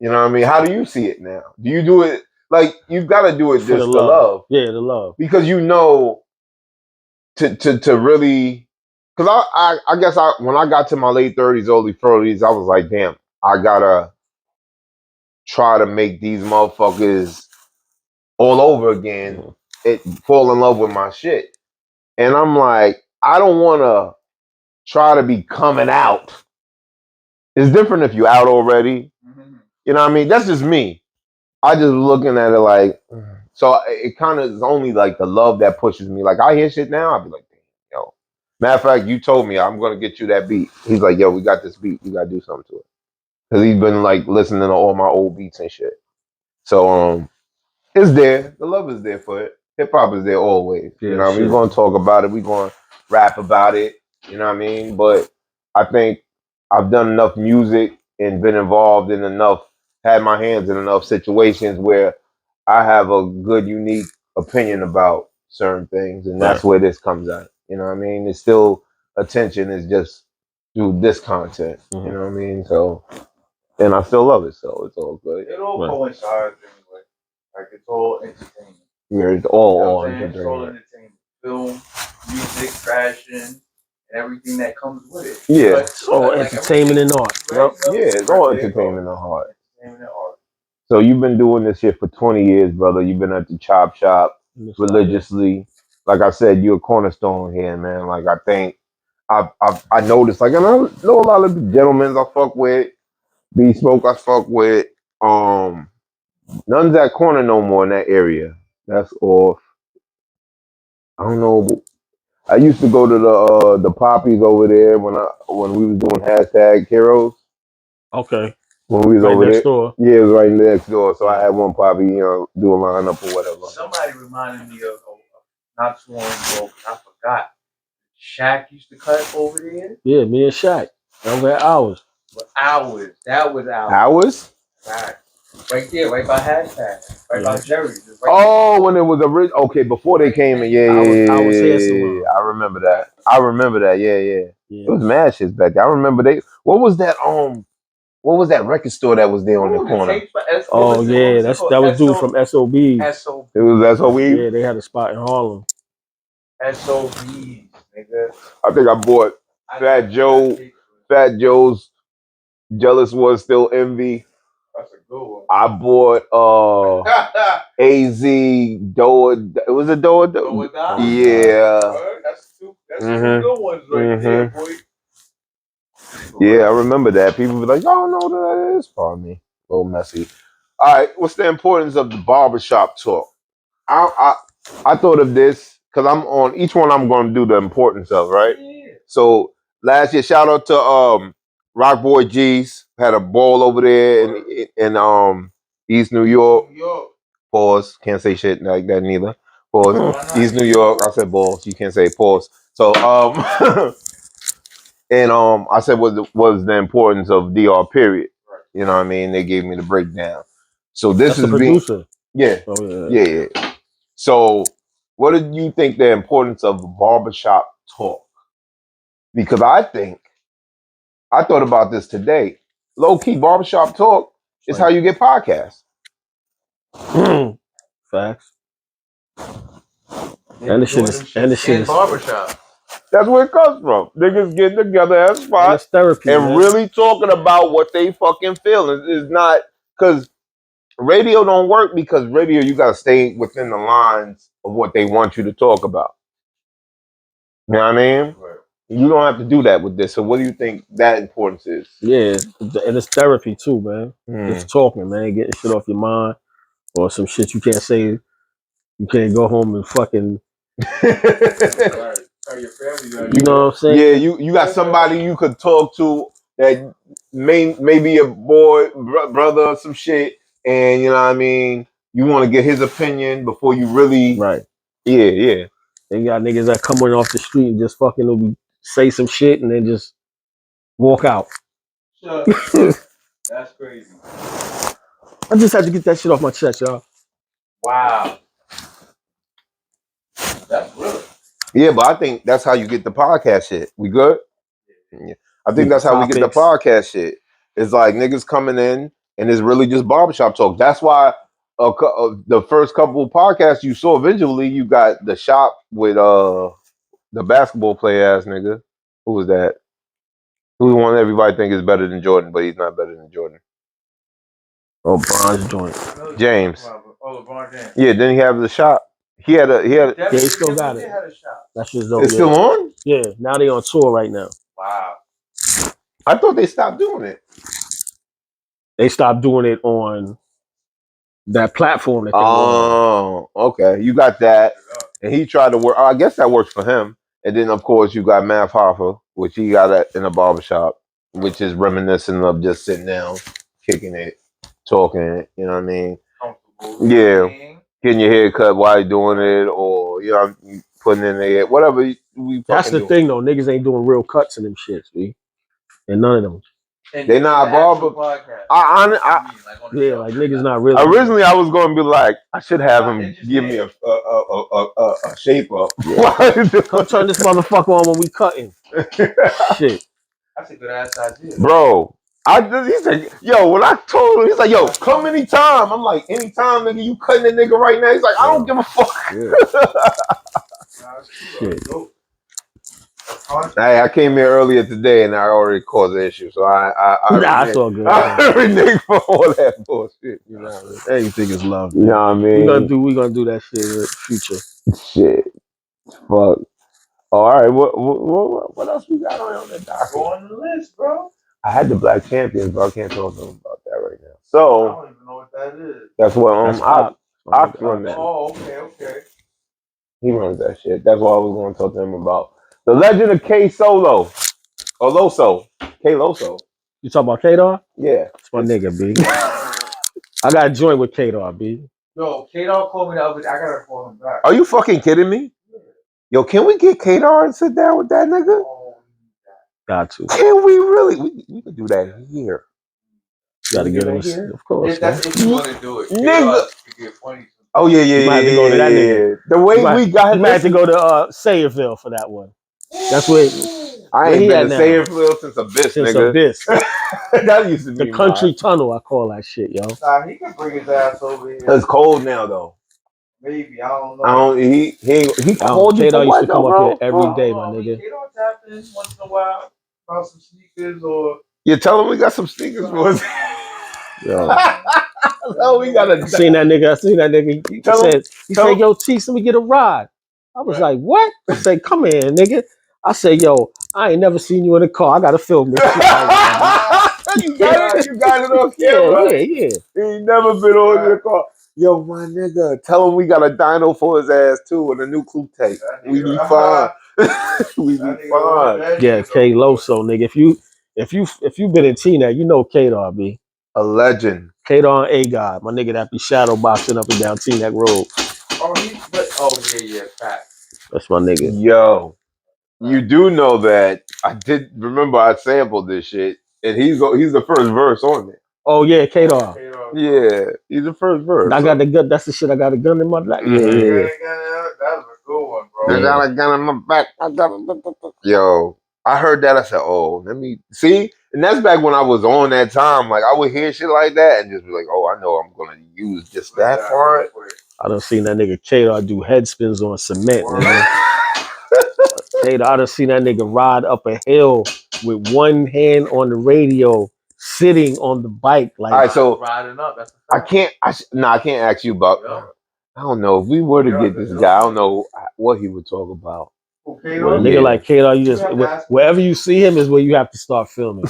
[SPEAKER 1] You know what I mean? How do you see it now? Do you do it like you've got to do it
[SPEAKER 2] For
[SPEAKER 1] just
[SPEAKER 2] the
[SPEAKER 1] to love?
[SPEAKER 2] Yeah, the love.
[SPEAKER 1] Because you know to really because I guess when I got to my late 30s, early 40s, I was like, damn, I gotta try to make these motherfuckers all over again. It fall in love with my shit. And I'm like, I don't wanna try to be coming out. It's different if you out already. You know what I mean? That's just me. I just looking at it like, so it kind of is only like the love that pushes me. Like I hear shit now, I'll be like, yo. Matter of fact, you told me I'm gonna get you that beat. He's like, yo, we got this beat. You gotta do something to it. Cause he's been like listening to all my old beats and shit. So it's there. The love is there for it. Hip hop is there always.
[SPEAKER 2] Yeah,
[SPEAKER 1] you know what I mean? We're gonna talk about it. We're gonna rap about it. You know what I mean? But I think I've done enough music and been involved in enough, had my hands in enough situations where I have a good, unique opinion about certain things, and that's where this comes out. You know what I mean? It's still attention is just through this content. You know what I mean? So, and I still love it, so it's all good.
[SPEAKER 3] It all coincides anyway. Like it's all entertainment.
[SPEAKER 1] Yeah, it's all
[SPEAKER 3] entertainment. It's all entertainment. Film, music, fashion, and everything that comes with it.
[SPEAKER 1] Yeah.
[SPEAKER 3] But
[SPEAKER 2] It's all entertainment and art.
[SPEAKER 1] Yep. Yeah, it's all entertainment and art. So you've been doing this shit for 20 years, brother. You've been at the chop shop religiously. Like I said, you're a cornerstone here, man. Like I think I noticed, like, and I know a lot of the gentlemen I fuck with, B Smoke I fuck with. None's at corner no more in that area. That's off. I don't know. I used to go to the poppies over there when we was doing hashtag heroes.
[SPEAKER 2] Okay.
[SPEAKER 1] When we was
[SPEAKER 2] right
[SPEAKER 1] over
[SPEAKER 2] next
[SPEAKER 1] there.
[SPEAKER 2] door.
[SPEAKER 1] Yeah, it was right next door. So I had one poppy, do a lineup or whatever.
[SPEAKER 3] Somebody reminded me of not too long ago. I forgot. Shaq used to cut over there.
[SPEAKER 2] Yeah, me and Shaq. Over at hours.
[SPEAKER 3] But hours. That was hours.
[SPEAKER 1] Hours?
[SPEAKER 3] Right there, right by hashtag. Right by Jerry's.
[SPEAKER 1] Right when it was original. Okay, before they came in. Yeah. I remember that. Yeah. It was mad shit back there. I remember what was that record store that was there on the corner?
[SPEAKER 2] Oh yeah, that was dude from SOB.
[SPEAKER 1] It was SOB?
[SPEAKER 2] Yeah, they had a spot in Harlem.
[SPEAKER 3] SOB, nigga.
[SPEAKER 1] I think I bought Fat Joe's Jealous Was Still Envy.
[SPEAKER 3] That's a good one.
[SPEAKER 1] I bought AZ Doa. It was a Doa. Yeah.
[SPEAKER 3] That's two good ones right there, boy.
[SPEAKER 1] Yeah, I remember that. People be like, "Oh no, that is." Pardon me, a little messy. All right, what's the importance of the barbershop talk? I thought of this because I'm on each one. I'm going to do the importance of, right? Yeah. So last year, shout out to Rock Boy G's, had a ball over there in East New York. Pause. Can't say shit like that neither. Pause. East New York. I said balls. You can't say pause. So and I said what was the importance of DR period. You know what I mean? They gave me the breakdown. So this is
[SPEAKER 2] the producer.
[SPEAKER 1] Yeah. Oh, yeah. So what do you think the importance of barbershop talk? Because I thought about this today. Low key barbershop talk is how you get podcasts.
[SPEAKER 2] Facts. And the shit is
[SPEAKER 3] barbershop.
[SPEAKER 1] That's where it comes from. Niggas getting together at a spot and really talking about what they fucking feel. It's not because radio don't work because radio you gotta stay within the lines of what they want you to talk about. You know what I mean? Right. You don't have to do that with this. So what do you think that importance is?
[SPEAKER 2] Yeah, and it's therapy too, man. It's talking, man. Getting shit off your mind or some shit you can't say. You can't go home and fucking. You know what I'm saying?
[SPEAKER 1] Yeah, you got somebody you could talk to that maybe a boy, brother, or some shit, and you know what I mean. You want to get his opinion before you really,
[SPEAKER 2] right?
[SPEAKER 1] Yeah.
[SPEAKER 2] They got niggas that come in off the street and just fucking say some shit and then just walk out.
[SPEAKER 3] That's crazy.
[SPEAKER 2] I just had to get that shit off my chest, y'all.
[SPEAKER 3] Wow. That's real.
[SPEAKER 1] Yeah, but I think that's how you get the podcast shit. We good? Yeah. I think that's how we get the podcast shit. It's like niggas coming in and it's really just barbershop talk. That's why the first couple of podcasts you saw visually, you got the shop with the basketball player ass nigga. Who was that? Who's the one everybody think is better than Jordan, but he's not better than Jordan.
[SPEAKER 2] Oh, Bron's joint.
[SPEAKER 1] James.
[SPEAKER 3] Oh, LeBron James.
[SPEAKER 1] Yeah, then he had the shop. He had
[SPEAKER 2] yeah, he still got it. That's just dope.
[SPEAKER 1] It's still on?
[SPEAKER 2] Yeah, now they on tour right now.
[SPEAKER 3] Wow.
[SPEAKER 1] I thought they stopped doing it.
[SPEAKER 2] They stopped doing it on that platform that they were on.
[SPEAKER 1] Okay. You got that. And he tried to work. I guess that works for him. And then, of course, you got Math Hoffa, which he got in a barbershop, which is reminiscent of just sitting down, kicking it, talking, you know what I mean? Yeah. Getting your hair cut while you're doing it, or, putting in there, whatever.
[SPEAKER 2] That's the thing, though. Niggas ain't doing real cuts in them shits, see? And none of them.
[SPEAKER 1] They not barber.
[SPEAKER 2] Like niggas not really.
[SPEAKER 1] Originally, I was going to be like, I should have him give me a shape up.
[SPEAKER 2] Come turn this motherfucker on when we cutting. Shit.
[SPEAKER 3] That's a good ass idea,
[SPEAKER 1] bro. He's like, yo, when I told him, he's like, yo, come anytime. I'm like, anytime, nigga, you cutting the nigga right now? He's like, I don't give a fuck.
[SPEAKER 2] Yeah. Shit.
[SPEAKER 1] Hey, I came here earlier today and I already caused the issue, so I
[SPEAKER 2] Nah, it's all good.
[SPEAKER 1] I renege for all that bullshit. You know what I mean?
[SPEAKER 2] Everything is love.
[SPEAKER 1] You know what I mean?
[SPEAKER 2] We gonna do that shit in the future.
[SPEAKER 1] Shit. Fuck. All right. What else we got on the docket?
[SPEAKER 3] Go on the list, bro.
[SPEAKER 1] I had the Black Champions, but I can't talk to them about that right now. So
[SPEAKER 3] I don't even know what that is.
[SPEAKER 1] that's what
[SPEAKER 2] That's
[SPEAKER 1] Ox run that.
[SPEAKER 3] Oh, okay.
[SPEAKER 1] He runs that shit. That's what I was going to talk to him about. The Legend of K Solo. Or Loso. K Loso.
[SPEAKER 2] You talking about K-Dog?
[SPEAKER 1] Yeah.
[SPEAKER 2] It's my nigga, B. I got to join with K-Dog, B.
[SPEAKER 3] Yo, K-Dog called me the other day. I gotta call him back.
[SPEAKER 1] Are you fucking kidding me? Yo, can we get K-Dar and sit down with that nigga?
[SPEAKER 3] Oh,
[SPEAKER 2] Got to.
[SPEAKER 1] Can we really? We could do that here.
[SPEAKER 2] Got to get him. Of course,
[SPEAKER 3] if that's if you want to do it,
[SPEAKER 1] Nigga.
[SPEAKER 3] Get funny.
[SPEAKER 1] Oh, yeah.
[SPEAKER 2] You might have to go to that nigga.
[SPEAKER 1] The way we got
[SPEAKER 2] You might have to go to Sayreville for that one. That's where
[SPEAKER 1] I ain't been to Sayreville since Abyss, nigga.
[SPEAKER 2] Abyss.
[SPEAKER 1] That used to be
[SPEAKER 2] the country tunnel, I call that shit, yo.
[SPEAKER 3] Nah, he can bring his ass over here.
[SPEAKER 1] It's cold now, though.
[SPEAKER 3] Maybe, I don't know.
[SPEAKER 1] He called you
[SPEAKER 2] K-Dog
[SPEAKER 1] for
[SPEAKER 2] used
[SPEAKER 1] what,
[SPEAKER 2] to come
[SPEAKER 1] though,
[SPEAKER 2] up
[SPEAKER 1] bro?
[SPEAKER 2] here every day, my nigga.
[SPEAKER 3] K-Dog tap in once in a while about some sneakers or...
[SPEAKER 1] You tell him we got some sneakers for us.
[SPEAKER 2] Yo.
[SPEAKER 1] No, we got
[SPEAKER 2] I seen that nigga. He said, yo, T, let me get a ride. I was like, what? I said, come here, nigga. I said, yo, I ain't never seen you in a car. I gotta film this shit right now.
[SPEAKER 1] You got it on camera.
[SPEAKER 2] Yeah.
[SPEAKER 1] He ain't never been on the car. Yo, my nigga, tell him we got a dyno for his ass too and a new coupe tape. We be fine. We be fine.
[SPEAKER 2] Yeah, K Loso, nigga. If you been in T-Net, you know K-Dog, B.
[SPEAKER 1] A legend.
[SPEAKER 2] K-Dog A God, my nigga that be shadow boxing up and down T-Neck Road.
[SPEAKER 3] Yeah, fat.
[SPEAKER 2] That's my nigga.
[SPEAKER 1] Yo, you do know that I did remember I sampled this shit and he's the first verse on it.
[SPEAKER 2] Oh yeah, K-Dog.
[SPEAKER 1] Yeah, he's the first verse.
[SPEAKER 2] I got the gun. That's the shit. I got a gun in my back. Yeah.
[SPEAKER 3] That was a good one, bro.
[SPEAKER 1] I got a gun in my back. Yo, I heard that. I said, "Oh, let me see." And that's back when I was on that time. Like I would hear shit like that and just be like, "Oh, I know I'm gonna use just that part."
[SPEAKER 2] I done seen that nigga K-Dog do head spins on cement, man. K-Dog, I done seen that nigga ride up a hill with one hand on the radio, sitting on the bike. Like,
[SPEAKER 1] all right, so
[SPEAKER 3] riding up. That's
[SPEAKER 1] I can't ask you about. I don't know if we were to get this guy. I don't know what he would talk about.
[SPEAKER 2] Okay, a nigga like K-Dog, you just wherever you see him is where you have to start filming.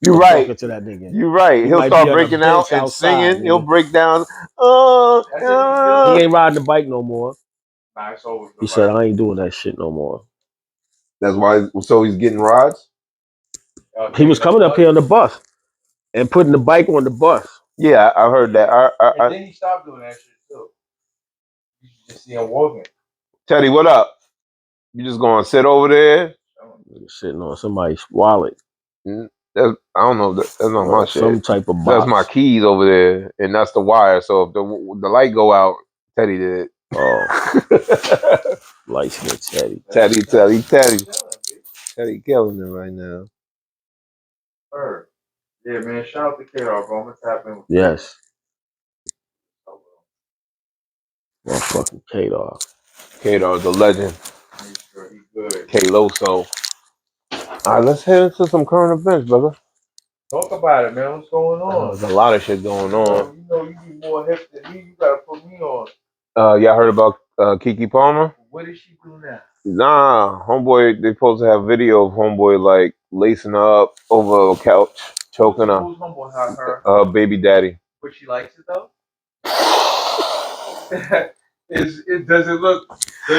[SPEAKER 1] You're right.
[SPEAKER 2] Talking to that nigga.
[SPEAKER 1] You're right. He'll start breaking out and singing. He'll break down.
[SPEAKER 2] He ain't riding the bike no more.
[SPEAKER 3] Nah, it's over.
[SPEAKER 2] He said, I ain't doing that shit no more.
[SPEAKER 1] That's why. So he's getting rides.
[SPEAKER 2] He was coming up here on the bus and putting the bike on the bus.
[SPEAKER 1] Yeah, I heard that.
[SPEAKER 3] And then he stopped doing that shit too. You just see him walking.
[SPEAKER 1] Teddy, what up? You just gonna sit over there?
[SPEAKER 2] Sitting on somebody's wallet.
[SPEAKER 1] I don't know. That's not my shit.
[SPEAKER 2] Some type of box.
[SPEAKER 1] That's my keys over there, and that's the wire. So if the light go out, Teddy did it.
[SPEAKER 2] Oh, light skin Teddy.
[SPEAKER 1] Teddy killing it right now.
[SPEAKER 3] Yeah, man. Shout out to K-Dog, bro. What's happening?
[SPEAKER 2] Yes. Motherfucking K-Dog.
[SPEAKER 1] K-Dog's a legend.
[SPEAKER 3] Sure he's good.
[SPEAKER 1] K-Loso. All right, let's head into some current events, brother.
[SPEAKER 3] Talk about it, man. What's going on?
[SPEAKER 1] There's a lot of shit going on.
[SPEAKER 3] You know you be more hip than me. You gotta put me on.
[SPEAKER 1] Y'all heard about Keke Palmer?
[SPEAKER 3] What is she doing now?
[SPEAKER 1] Nah, homeboy, they supposed to have video of homeboy like lacing her up over a couch, choking her.
[SPEAKER 3] Who's homeboy? Her
[SPEAKER 1] baby daddy.
[SPEAKER 3] But she likes it though? Does it look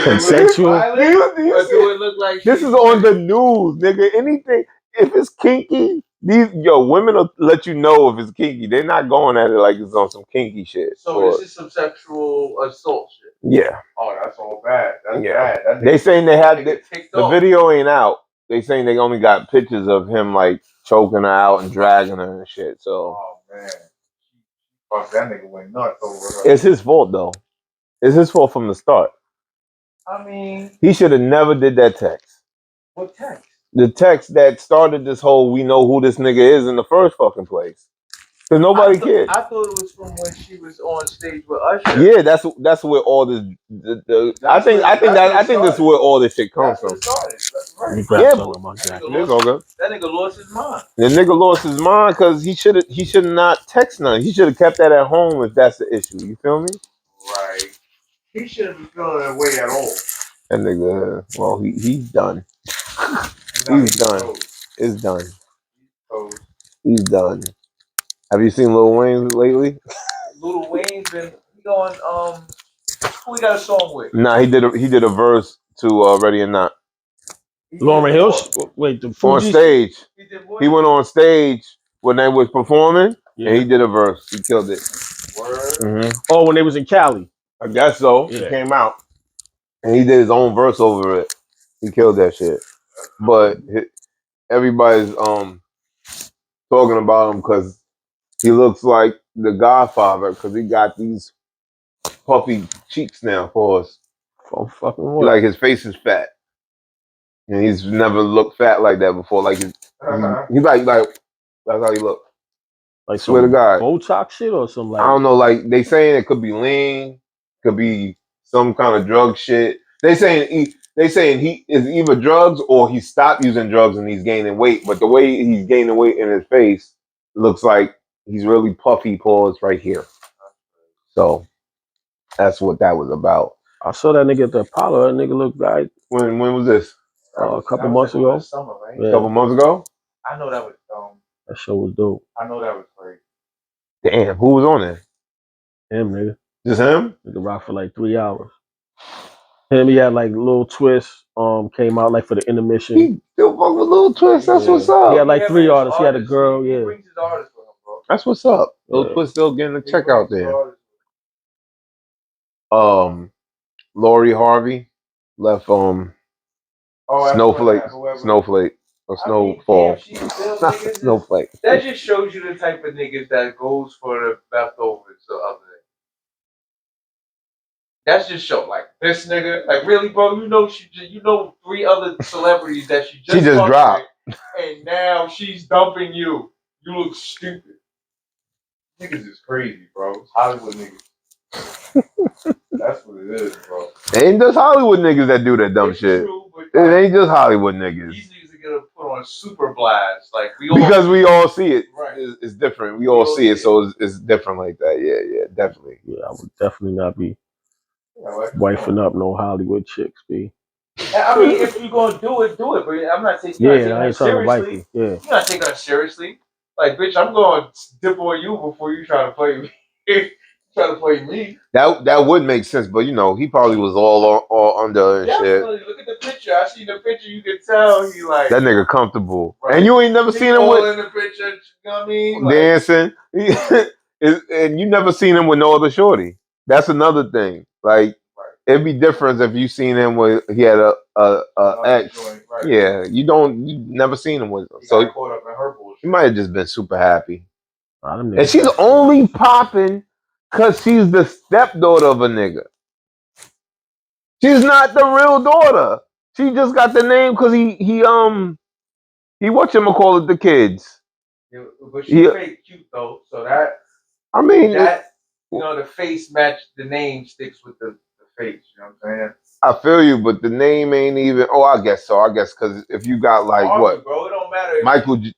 [SPEAKER 2] consensual?
[SPEAKER 3] Do it look like
[SPEAKER 1] this is on the news, nigga? Anything, if it's kinky, women will let you know if it's kinky. They're not going at it like it's on some kinky shit.
[SPEAKER 3] So this is some sexual assault shit.
[SPEAKER 1] Yeah.
[SPEAKER 3] Oh, that's all bad. That's bad.
[SPEAKER 1] They saying they had the video ain't out. They saying they only got pictures of him like choking her out and dragging her and shit. So.
[SPEAKER 3] Oh man. Fuck, that nigga went nuts over her.
[SPEAKER 1] It's his fault though. It's his fault from the start.
[SPEAKER 3] I mean,
[SPEAKER 1] he should have never did that text.
[SPEAKER 3] What text?
[SPEAKER 1] The text that started this whole "we know who this nigga is" in the first fucking place. Cause nobody cared.
[SPEAKER 3] I thought it was from when she was on stage with Usher.
[SPEAKER 1] Yeah, that's where all this. I think this is where all this shit comes from.
[SPEAKER 2] Let me
[SPEAKER 3] Right.
[SPEAKER 2] grab
[SPEAKER 1] Yeah,
[SPEAKER 2] something on my
[SPEAKER 1] it's
[SPEAKER 2] jacket.
[SPEAKER 1] all good.
[SPEAKER 3] That nigga lost his mind.
[SPEAKER 1] The nigga lost his mind because he should not text none. He should have kept that at home if that's the issue. You feel me?
[SPEAKER 3] Right. He shouldn't be feeling that way at all.
[SPEAKER 1] That nigga, well, he's done. He's done. It's done. He's done. Have you seen Lil Wayne lately?
[SPEAKER 3] Lil Wayne's been going. Who we got a song with?
[SPEAKER 1] Nah, he did a verse to Ready or Not
[SPEAKER 2] Lauren Hill. Wait, the
[SPEAKER 1] on
[SPEAKER 2] Fugees.
[SPEAKER 1] stage. He went on stage when they was performing, and he did a verse. He killed it.
[SPEAKER 3] Word.
[SPEAKER 2] Oh, when they was in Cali.
[SPEAKER 1] I guess so.
[SPEAKER 2] Yeah.
[SPEAKER 1] It came out, and he did his own verse over it. He killed that shit. But everybody's talking about him because he looks like the Godfather because he got these puffy cheeks now for us.
[SPEAKER 2] Oh, fucking what?
[SPEAKER 1] Like his face is fat, and he's never looked fat like that before. Like he's like that's how he look.
[SPEAKER 2] Like
[SPEAKER 1] Swear to God,
[SPEAKER 2] Botox shit or something like.
[SPEAKER 1] I don't know. Like they saying it could be lean, could be some kind of drug shit. They saying he is either drugs or he stopped using drugs and he's gaining weight. But the way he's gaining weight in his face looks like he's really puffy paws right here. So that's what that was about.
[SPEAKER 2] I saw that nigga at the Apollo. That nigga looked like
[SPEAKER 1] When was this?
[SPEAKER 2] a couple months ago.
[SPEAKER 3] Summer, right?
[SPEAKER 2] Yeah.
[SPEAKER 1] A couple months ago.
[SPEAKER 3] I know that was
[SPEAKER 2] That show was dope.
[SPEAKER 3] I know that was great.
[SPEAKER 1] Damn, who was on there?
[SPEAKER 2] Him, nigga.
[SPEAKER 1] Just him?
[SPEAKER 2] Nigga rock for like 3 hours. Him, he had like little twists. Came out like for the intermission.
[SPEAKER 1] He still fuck with Lil Twist. That's what's
[SPEAKER 2] He
[SPEAKER 1] up.
[SPEAKER 2] had like 3 artists. He had a girl.
[SPEAKER 3] He
[SPEAKER 2] Yeah.
[SPEAKER 3] brings his artists with him, bro.
[SPEAKER 1] That's what's up. Lil
[SPEAKER 2] Yeah.
[SPEAKER 1] Twist still getting a
[SPEAKER 3] He
[SPEAKER 1] check
[SPEAKER 3] brings
[SPEAKER 1] out
[SPEAKER 3] his
[SPEAKER 1] there.
[SPEAKER 3] artists
[SPEAKER 1] Lori Harvey left Snowflake or Snowfall.
[SPEAKER 3] Damn, she's still
[SPEAKER 1] Not
[SPEAKER 3] niggas.
[SPEAKER 1] Snowflake.
[SPEAKER 3] That just shows you the type of niggas that goes for the leftovers or other things. That's just show like this nigga, like really, bro. You know 3 other celebrities that she just
[SPEAKER 1] dropped,
[SPEAKER 3] with, and now she's dumping you. You look stupid. Niggas is crazy, bro. It's Hollywood niggas. That's what it is, bro.
[SPEAKER 1] It ain't just Hollywood niggas that do that dumb shit.
[SPEAKER 3] True, but
[SPEAKER 1] it ain't just Hollywood niggas.
[SPEAKER 3] These niggas are gonna put on super blast, like we
[SPEAKER 1] all see it.
[SPEAKER 3] Right.
[SPEAKER 1] It's different. We all see it, so it's different like that. Yeah, definitely.
[SPEAKER 2] Yeah, I would definitely not be wifing up no Hollywood chicks, B.
[SPEAKER 3] I mean, if you're gonna do it, do it. But I'm not taking.
[SPEAKER 2] Yeah, I ain't trying to wife you. Yeah,
[SPEAKER 3] you're not taking her seriously. Like, bitch, I'm going to dip on you before you try to play me. Try to play me.
[SPEAKER 1] That would make sense, but you know, he probably was all under and shit.
[SPEAKER 3] Look at the picture. I seen the picture. You can tell he like
[SPEAKER 1] that nigga comfortable,
[SPEAKER 3] right.
[SPEAKER 1] And you ain't never seen him with
[SPEAKER 3] in the picture. You know what I mean?
[SPEAKER 1] Dancing, and you never seen him with no other shorty. That's another thing. Like it'd be different if you seen him with he had a ex.
[SPEAKER 3] Joint, right.
[SPEAKER 1] Yeah, you never seen him with him. So
[SPEAKER 3] he caught up in her bullshit.
[SPEAKER 1] He might have just been super happy.
[SPEAKER 2] And
[SPEAKER 1] she's only popping because she's the stepdaughter of a nigga. She's not the real daughter. She just got the name because he whatchamacallit the kids.
[SPEAKER 3] Yeah, but she's fake cute though, so that
[SPEAKER 1] I mean
[SPEAKER 3] the face match the name sticks with the face, you know what I'm saying?
[SPEAKER 1] I feel you, but the name ain't even. Oh, I guess so. I guess because if you got like what,
[SPEAKER 3] bro, it don't matter.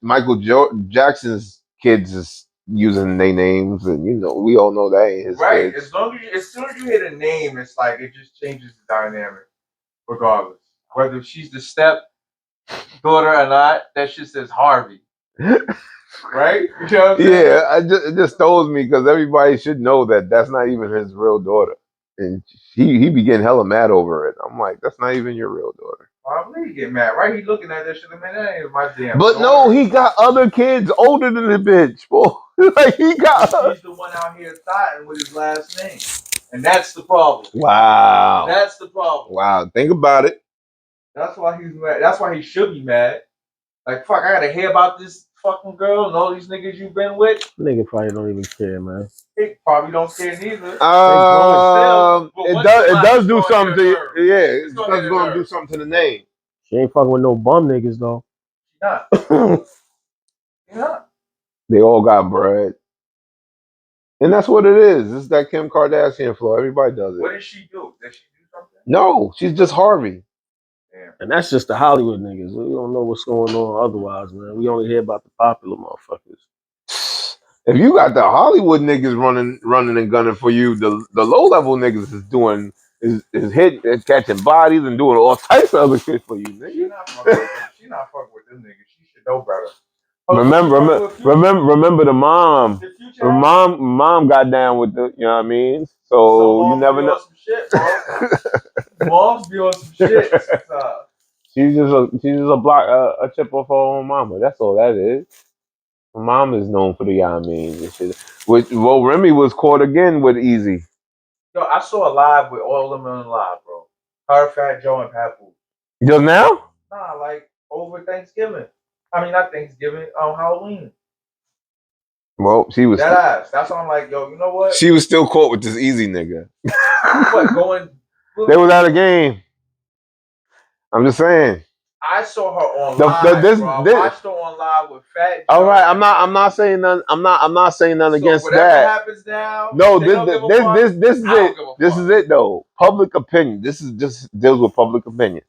[SPEAKER 1] Michael Jackson's kids is using their names, and we all know that ain't his
[SPEAKER 3] right.
[SPEAKER 1] kids.
[SPEAKER 3] As soon as you hit a name, it's like it just changes the dynamic, regardless whether she's the step daughter or not. That shit says Harvey, right? You know what I'm saying?
[SPEAKER 1] Yeah, it just throws me because everybody should know that that's not even his real daughter. And he be getting hella mad over it. I'm like, that's not even your real daughter.
[SPEAKER 3] I believe he get mad, right? He looking at that shit, man. That ain't my damn.
[SPEAKER 1] But
[SPEAKER 3] daughter.
[SPEAKER 1] no, he got other kids older than the bitch, boy. Like he got.
[SPEAKER 3] He's the one out here thotting with his last name, and that's the problem.
[SPEAKER 1] Wow.
[SPEAKER 3] That's the problem.
[SPEAKER 1] Wow. Think about it.
[SPEAKER 3] That's why he's mad. That's why he should be mad. Like fuck, I gotta hear about this fucking girl and all these niggas you've been with.
[SPEAKER 2] Nigga probably don't even care, man.
[SPEAKER 3] He probably don't care neither.
[SPEAKER 1] It does do something to you. Yeah, it's gonna do something to the name.
[SPEAKER 2] She ain't fucking with no bum niggas though.
[SPEAKER 3] Not. Yeah.
[SPEAKER 1] They all got bread. And that's what it is. It's that Kim Kardashian flow. Everybody does it.
[SPEAKER 3] What did she do? Did she do something?
[SPEAKER 1] No, she's just Harvey.
[SPEAKER 3] Damn.
[SPEAKER 2] And that's just the Hollywood niggas. We don't know what's going on otherwise, man. We only hear about the popular motherfuckers.
[SPEAKER 1] If you got the Hollywood niggas running and gunning for you, the low level niggas is hitting, is catching bodies and doing all types of other shit for you,
[SPEAKER 3] She
[SPEAKER 1] nigga.
[SPEAKER 3] not fucking with them. She not fucking with them niggas. She should know better.
[SPEAKER 1] Remember the mom. Her mom got down with the, you know what I mean? So you never know.
[SPEAKER 3] Some shit, bro. Moms be on some shit.
[SPEAKER 1] She's just a chip off her own mama. That's all that is. Her mom is known for the, you know what I mean, and shit. Well, Remy was caught again with Easy.
[SPEAKER 3] Yo, I saw a live with all of them on live, bro. Her, Fat Joe, and Papoose.
[SPEAKER 1] Just now?
[SPEAKER 3] Nah, like over Thanksgiving. I mean, not Thanksgiving, Halloween.
[SPEAKER 1] Well, she was.
[SPEAKER 3] That's why I'm like, yo, you know what?
[SPEAKER 1] She was still caught with this Easy nigga.
[SPEAKER 3] What, going?
[SPEAKER 1] They was out of game. I'm just saying.
[SPEAKER 3] I saw her on live. I watched her on live with Fat Joe.
[SPEAKER 1] All right, I'm not saying none. I'm not saying none against
[SPEAKER 3] whatever
[SPEAKER 1] that.
[SPEAKER 3] Happens now.
[SPEAKER 1] No, this is it. This is it though. Public opinion. This is just deals with public opinion.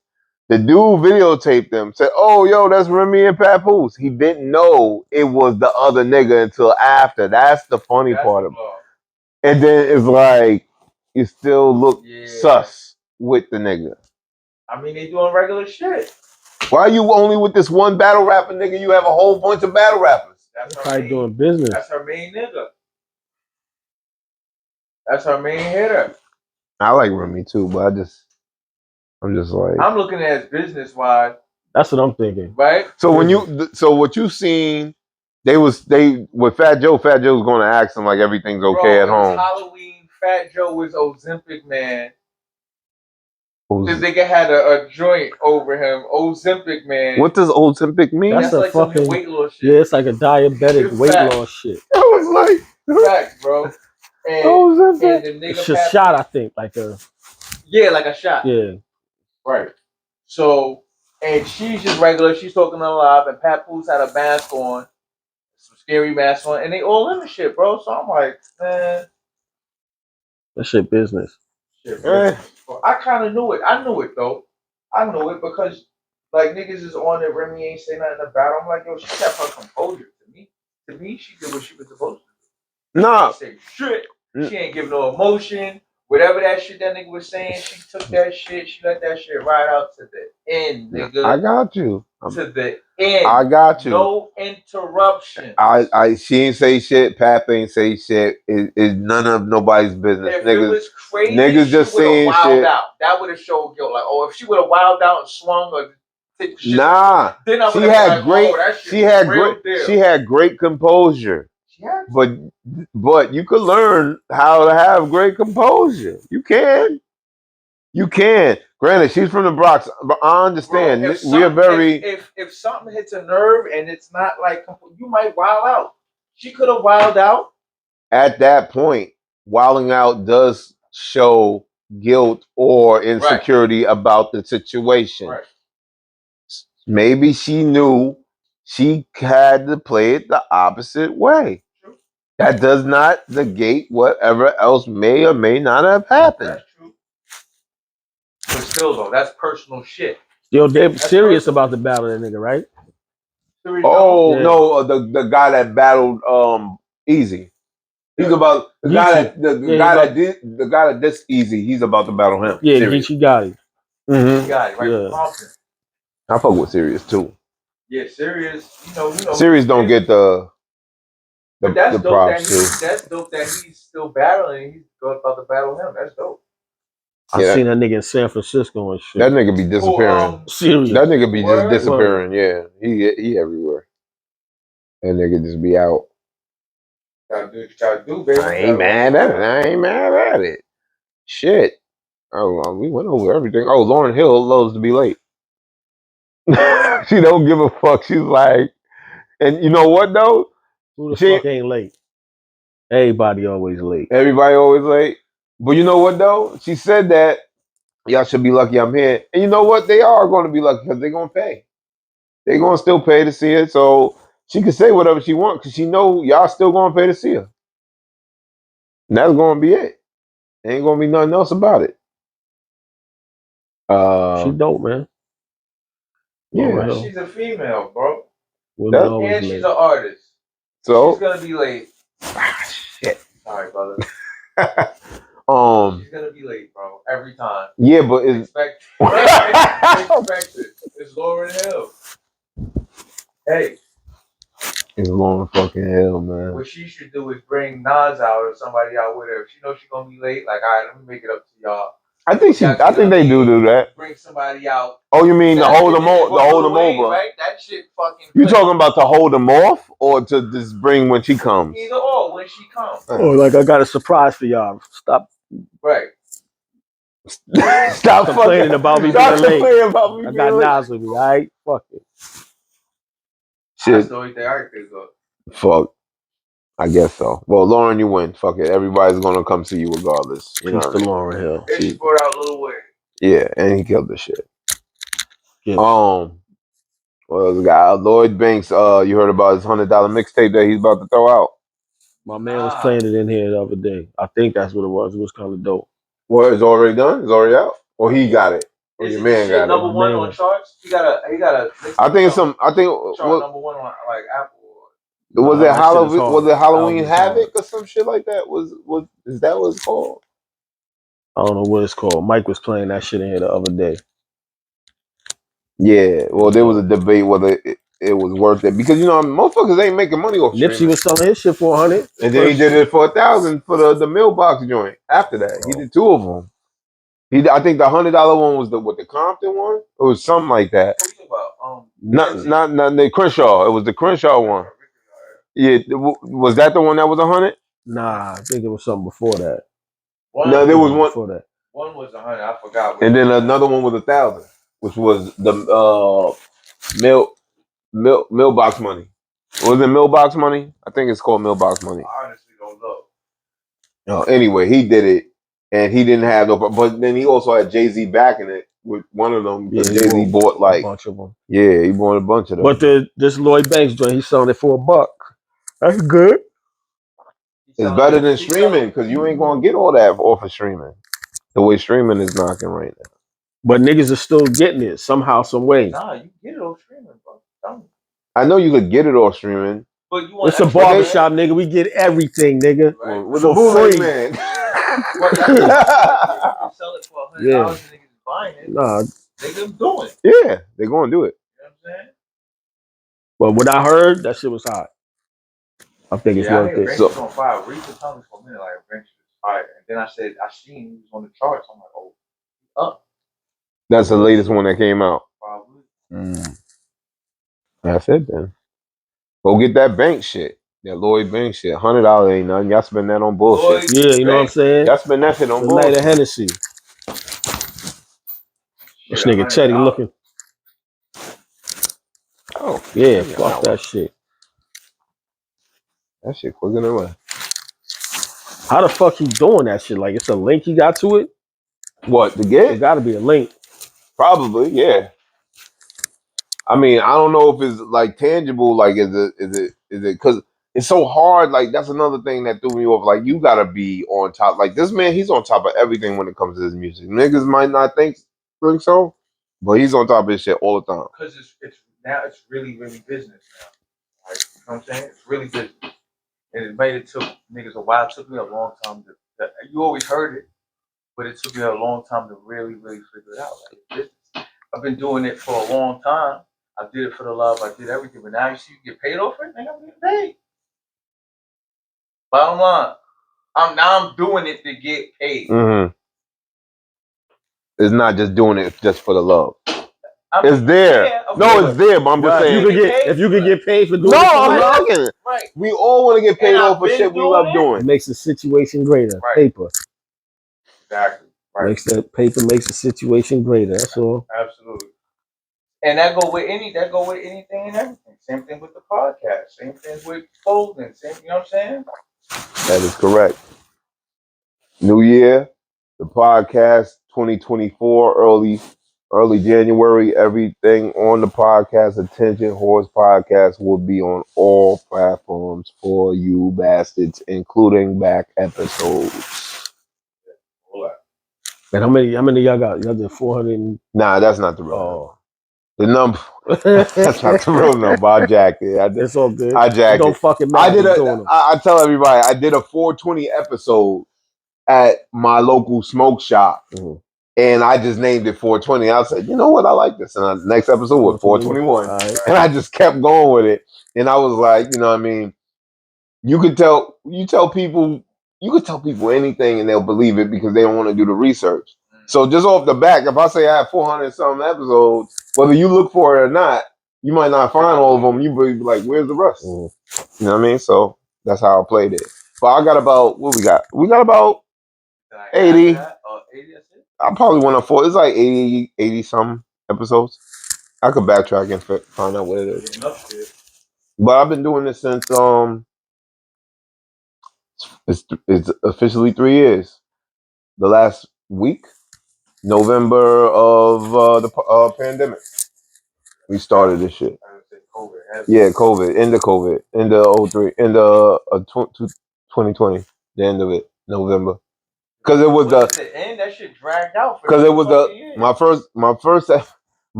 [SPEAKER 1] The dude videotaped them. Said, "Oh, yo, that's Remy and Papoose." He didn't know it was the other nigga until after. That's the funny part of it. And then it's like you still look sus with the nigga.
[SPEAKER 3] I mean, they doing regular shit.
[SPEAKER 1] Why are you only with this one battle rapper nigga? You have a whole bunch of battle rappers.
[SPEAKER 3] That's
[SPEAKER 2] probably doing business.
[SPEAKER 3] That's her main nigga. That's her main hitter.
[SPEAKER 1] I like Remy too, but I'm just like,
[SPEAKER 3] I'm looking at it business wise.
[SPEAKER 2] That's what I'm thinking.
[SPEAKER 3] Right?
[SPEAKER 1] So what you seen, they with Fat Joe's going to ask him like everything's okay at home.
[SPEAKER 3] Halloween, Fat Joe was Ozempic man. This nigga had a joint over him. Ozempic man.
[SPEAKER 1] What does Ozempic mean?
[SPEAKER 2] That's a
[SPEAKER 3] like
[SPEAKER 2] fucking
[SPEAKER 3] weight loss shit.
[SPEAKER 2] Yeah, it's like a diabetic weight loss shit.
[SPEAKER 1] I was
[SPEAKER 3] like, facts, bro. And
[SPEAKER 1] Ozempic.
[SPEAKER 3] the nigga
[SPEAKER 2] it's a shot, I think, like a.
[SPEAKER 3] Yeah, like a shot.
[SPEAKER 2] Yeah.
[SPEAKER 3] Right. So, and she's just regular. She's talking on live, and Papoose had a mask on, some scary mask on, and they all in the shit, bro. So I'm like, man,
[SPEAKER 2] that shit business.
[SPEAKER 3] Shit business. I kind of knew it. I knew it though. I knew it because like niggas is on it. Remy ain't say nothing about it. I'm like, yo, she kept her composure. To me, she did what she was supposed to do.
[SPEAKER 1] Nah.
[SPEAKER 3] She ain't say shit. She ain't give no emotion. Whatever that shit that nigga was saying, she took that shit. She let that shit ride out to the end, nigga.
[SPEAKER 1] I got you.
[SPEAKER 3] To the end.
[SPEAKER 1] I got you.
[SPEAKER 3] No interruption.
[SPEAKER 1] She ain't say shit. Pap ain't say shit. It's none of nobody's business.
[SPEAKER 3] If
[SPEAKER 1] niggas,
[SPEAKER 3] it was crazy,
[SPEAKER 1] niggas just saying shit.
[SPEAKER 3] out. That would have showed guilt. Like, oh, if she would have wilded out and swung or shit,
[SPEAKER 1] nah,
[SPEAKER 3] then I
[SPEAKER 1] she had
[SPEAKER 3] like,
[SPEAKER 1] great. She had great composure.
[SPEAKER 3] Yeah.
[SPEAKER 1] But you could learn how to have great composure. You can. Granted, she's from the Bronx, but I understand.
[SPEAKER 3] Bro,
[SPEAKER 1] we are very.
[SPEAKER 3] If something hits a nerve and it's not like you might wild out. She could have wild out.
[SPEAKER 1] At that point, wilding out does show guilt or insecurity about the situation.
[SPEAKER 3] Right.
[SPEAKER 1] Maybe she knew she had to play it the opposite way.
[SPEAKER 3] True.
[SPEAKER 1] That does not negate whatever else may or may not have happened.
[SPEAKER 3] That's true. But still, though, that's personal shit.
[SPEAKER 2] Yo, they're serious about the battle, that nigga, right?
[SPEAKER 1] No, the guy that battled Easy. He's about the guy that did Easy. He's about to battle him.
[SPEAKER 2] Yeah, Geechee got it.
[SPEAKER 3] Mm-hmm. Got it, right? Yeah.
[SPEAKER 1] I fuck with Sirius too.
[SPEAKER 3] Yeah, Sirius. You know.
[SPEAKER 1] Sirius don't get the props too.
[SPEAKER 3] That's dope that he's still battling. He's about to battle him. That's dope.
[SPEAKER 2] I seen that nigga in San Francisco and shit.
[SPEAKER 1] That nigga be disappearing.
[SPEAKER 2] Serious.
[SPEAKER 1] That nigga be just disappearing. Yeah, he everywhere. That nigga just be out.
[SPEAKER 3] Gotta do what you gotta do, baby.
[SPEAKER 1] I ain't mad at it. Shit. Oh, we went over everything. Oh, Lauryn Hill loves to be late. She don't give a fuck. She's like, and you know what though?
[SPEAKER 2] Who the fuck ain't late? Everybody always late.
[SPEAKER 1] Everybody always late. But you know what though? She said that y'all should be lucky I'm here. And you know what? They are going to be lucky because they're going to pay. They're going to still pay to see it. So she can say whatever she wants because she know y'all still going to pay to see her. And that's gonna be it. Ain't gonna be nothing else about it.
[SPEAKER 2] She dope, man.
[SPEAKER 1] Yeah.
[SPEAKER 2] Lauryn Hill.
[SPEAKER 3] She's a female, bro.
[SPEAKER 2] Women
[SPEAKER 1] That-
[SPEAKER 2] always
[SPEAKER 3] And she's
[SPEAKER 2] late.
[SPEAKER 3] an artist.
[SPEAKER 1] So
[SPEAKER 3] She's gonna be late.
[SPEAKER 1] shit.
[SPEAKER 3] Sorry, brother. She's gonna be late, bro. Every time.
[SPEAKER 1] Yeah, but it's
[SPEAKER 3] Expect it. It's Lauryn Hill. Hey,
[SPEAKER 1] it's Lauren fucking Hill, man.
[SPEAKER 3] what she should do is bring Nas out or somebody out with her. If she knows she's gonna be late, like, all right, let me make it up to y'all.
[SPEAKER 1] I think they do that.
[SPEAKER 3] Bring somebody out.
[SPEAKER 1] Oh, you mean to hold them over? To hold them
[SPEAKER 3] Wayne,
[SPEAKER 1] over?
[SPEAKER 3] right? That shit fucking.
[SPEAKER 1] You talking about to hold them off or to just bring when she comes?
[SPEAKER 3] Either or when she comes.
[SPEAKER 2] Oh, like I got a surprise for y'all. Stop
[SPEAKER 3] Right.
[SPEAKER 1] Stop
[SPEAKER 2] complaining about me
[SPEAKER 1] Stop
[SPEAKER 2] being late.
[SPEAKER 1] complaining about me
[SPEAKER 2] I
[SPEAKER 1] being
[SPEAKER 2] got
[SPEAKER 1] late.
[SPEAKER 2] Nas with me, all right? Fuck it.
[SPEAKER 3] That's
[SPEAKER 1] Shit.
[SPEAKER 3] the only thing I can think of.
[SPEAKER 1] Fuck. I guess so. Well, Lauren, you win. Fuck it. Everybody's gonna come see you regardless. You know
[SPEAKER 2] Peace
[SPEAKER 1] what
[SPEAKER 2] to
[SPEAKER 1] I mean?
[SPEAKER 2] Lauryn Hill.
[SPEAKER 3] And she brought out Lil Wayne.
[SPEAKER 1] Yeah, and he killed the shit.
[SPEAKER 2] Yeah.
[SPEAKER 1] Well, the guy Lloyd Banks. You heard about his $100 mixtape that he's about to throw out?
[SPEAKER 2] My man was playing it in here the other day. I think that's what it was. It was kind of dope.
[SPEAKER 1] Well, it's already done. It's already out. Or he got it. Or
[SPEAKER 3] Is
[SPEAKER 1] your
[SPEAKER 3] it
[SPEAKER 1] man
[SPEAKER 3] shit
[SPEAKER 1] got
[SPEAKER 3] number
[SPEAKER 1] it.
[SPEAKER 3] one on charts? He got a.
[SPEAKER 1] I think it's some. I think
[SPEAKER 3] chart number one on like Apple.
[SPEAKER 1] was
[SPEAKER 2] Nah,
[SPEAKER 1] it
[SPEAKER 2] that shit is
[SPEAKER 1] Halloween?
[SPEAKER 2] hard.
[SPEAKER 1] Was it Halloween
[SPEAKER 2] Album is hard.
[SPEAKER 1] Havoc or some shit like that? Was is that what it's called?
[SPEAKER 2] I don't know what it's called. Mike was playing that shit in here the other day.
[SPEAKER 1] Yeah. Well, there was a debate whether it was worth it because motherfuckers ain't making money off
[SPEAKER 2] Nipsey
[SPEAKER 1] streaming.
[SPEAKER 2] was selling his shit for 100.
[SPEAKER 1] And then he did it for 1,000 for the mailbox joint. After that, he did two of them. I think the $100 one was the Compton one. It was something like that.
[SPEAKER 3] What you about?
[SPEAKER 1] Not the Crenshaw. It was the Crenshaw one. Yeah, was that the one that was 100?
[SPEAKER 2] Nah, I think it was something before that.
[SPEAKER 1] No, there was one
[SPEAKER 2] before that.
[SPEAKER 3] One was 100. I forgot.
[SPEAKER 1] and then another one was 1,000, which was the mailbox money. Was it mailbox money? I think it's called mailbox money.
[SPEAKER 3] I honestly don't know.
[SPEAKER 1] Anyway, he did it, and he didn't have no. But then he also had Jay-Z backing it with one of them.
[SPEAKER 2] Yeah,
[SPEAKER 1] Jay-Z bought
[SPEAKER 2] a bunch of them.
[SPEAKER 1] Yeah, he bought a bunch of them.
[SPEAKER 2] But this Lloyd Banks joint, he's selling it for $1. That's good.
[SPEAKER 1] It's better than streaming because you ain't gonna get all that off of streaming. The way streaming is knocking right now.
[SPEAKER 2] But niggas are still getting it somehow, some way.
[SPEAKER 3] Nah, you get it on streaming, bro.
[SPEAKER 1] I know you could get it off streaming.
[SPEAKER 3] But you want
[SPEAKER 2] It's a barbershop, nigga. We get everything, nigga.
[SPEAKER 3] Right.
[SPEAKER 1] With
[SPEAKER 2] For
[SPEAKER 1] the bootleg
[SPEAKER 2] free.
[SPEAKER 1] man.
[SPEAKER 3] Well, that's you can sell it for $100.
[SPEAKER 2] Yeah.
[SPEAKER 3] Niggas buying it.
[SPEAKER 2] Nah,
[SPEAKER 3] Niggas doing it.
[SPEAKER 1] Yeah, they're gonna do it.
[SPEAKER 3] You know what I'm saying?
[SPEAKER 2] but what I heard, that shit was hot. I think it's worth it.
[SPEAKER 3] So, on fire. Read the comments for a minute, like Adventure is fire. And then I said, I seen he was on the charts. I'm like, oh, up.
[SPEAKER 1] That's the latest one that came out.
[SPEAKER 3] Probably.
[SPEAKER 1] That's it then. Go get that bank shit. That Lloyd Bank shit. $100 ain't nothing. Y'all spend that on bullshit.
[SPEAKER 2] Yeah, you know what I'm saying?
[SPEAKER 1] Y'all spend that shit on
[SPEAKER 2] The night
[SPEAKER 1] bullshit.
[SPEAKER 2] of Hennessy. This nigga Chetty looking.
[SPEAKER 1] Oh,
[SPEAKER 2] yeah, fuck that shit.
[SPEAKER 1] That shit quicker than what?
[SPEAKER 2] How the fuck he doing that shit? Like, it's a link he got to it?
[SPEAKER 1] What, to get?
[SPEAKER 2] It gotta be a link.
[SPEAKER 1] Probably, yeah. I mean, I don't know if it's like tangible. Like, is it? Because it's so hard. Like, that's another thing that threw me off. Like, you gotta be on top. Like, this man, he's on top of everything when it comes to his music. Niggas might not think so, but he's on top of his shit all the time.
[SPEAKER 3] Because it's really, really business now. Like, you know what I'm saying? It's really business. And it took niggas a while. It took me a long time you always heard it, but it took me a long time to really, really figure it out. Like, it's business. I've been doing it for a long time. I did it for the love. I did everything. But now you see you get paid off it, nigga, I'm getting paid. Bottom line. I'm doing it to get paid.
[SPEAKER 1] Mm-hmm. It's not just doing it just for the love. It's there.
[SPEAKER 3] Yeah,
[SPEAKER 1] it's there, but I'm just saying.
[SPEAKER 2] If you could get paid for doing it,
[SPEAKER 1] I'm not getting it.
[SPEAKER 3] Right.
[SPEAKER 1] We all want to get paid off for shit we love doing.
[SPEAKER 2] It makes the situation greater.
[SPEAKER 3] Right.
[SPEAKER 2] Paper.
[SPEAKER 3] Exactly. Right.
[SPEAKER 2] Makes the situation greater. That's all.
[SPEAKER 3] Absolutely. And that go with anything and everything. Same thing with the podcast. Same thing with clothing. You know what I'm saying?
[SPEAKER 1] That is correct. New year, the podcast 2024 early early January. Everything on the podcast, Attention Horse Podcast, will be on all platforms for you bastards, including back episodes.
[SPEAKER 2] And how many y'all got? Y'all did 400.
[SPEAKER 1] Nah, that's not the real number. The number. That's not the real number. I jacked it.
[SPEAKER 2] It's all good.
[SPEAKER 1] I jacked
[SPEAKER 2] Don't
[SPEAKER 1] it.
[SPEAKER 2] fucking
[SPEAKER 1] I
[SPEAKER 2] matter.
[SPEAKER 1] did I tell everybody I did a 420 episode at my local smoke shop.
[SPEAKER 2] Mm-hmm.
[SPEAKER 1] And I just named it 420. I said, you know what? I like this. And the next episode was 421.
[SPEAKER 2] Right.
[SPEAKER 1] And I just kept going with it. And I was like, you know what I mean? You could tell people anything and they'll believe it because they don't want to do the research. So just off the back, if I say I have 400 something episodes, whether you look for it or not, you might not find all of them. You be like, where's the rest? Mm-hmm. You know what I mean? So that's how I played it. But I got about, what we got? We got about 80. I probably went up for, it's like 80 something episodes. I could backtrack and find out what it is. But I've been doing this since, it's officially 3 years. The last week, November of the pandemic, we started this shit. Yeah, COVID, end of COVID, end of 03, end of 2020, the end of it, November. Because it was
[SPEAKER 3] the end. That shit dragged out.
[SPEAKER 1] Because it was my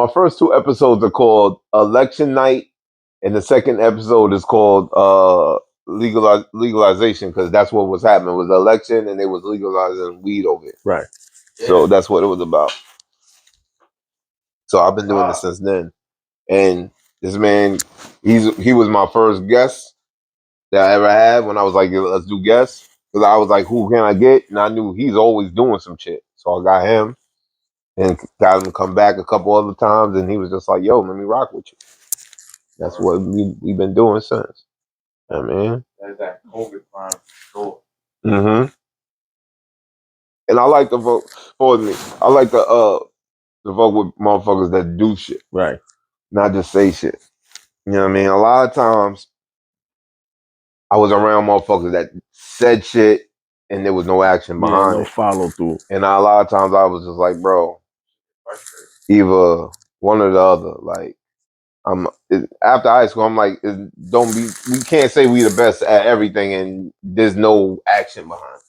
[SPEAKER 1] first 2 episodes are called Election Night, and the second episode is called legalization, because that's what was happening. It was the election and they was legalizing weed over it.
[SPEAKER 2] Right.
[SPEAKER 1] So that's what it was about. So I've been doing this since then. And this man, he was my first guest that I ever had when I was like, let's do guests. Because I was like, who can I get? And I knew he's always doing some shit. So I got him and got him to come back a couple other times. And he was just like, yo, let me rock with you. That's what we've been doing since. Yeah, man.
[SPEAKER 3] That's that COVID time. Sure.
[SPEAKER 1] Mm-hmm. And I like to vote for me. I like to vote with motherfuckers that do shit.
[SPEAKER 2] Right.
[SPEAKER 1] Not just say shit. You know what I mean? A lot of times I was around motherfuckers that said shit and there was no action behind
[SPEAKER 2] no
[SPEAKER 1] it.
[SPEAKER 2] follow through.
[SPEAKER 1] And a lot of times I was just like, bro, either one or the other. Like, after high school, I'm like, we can't say we the best at everything and there's no action behind it.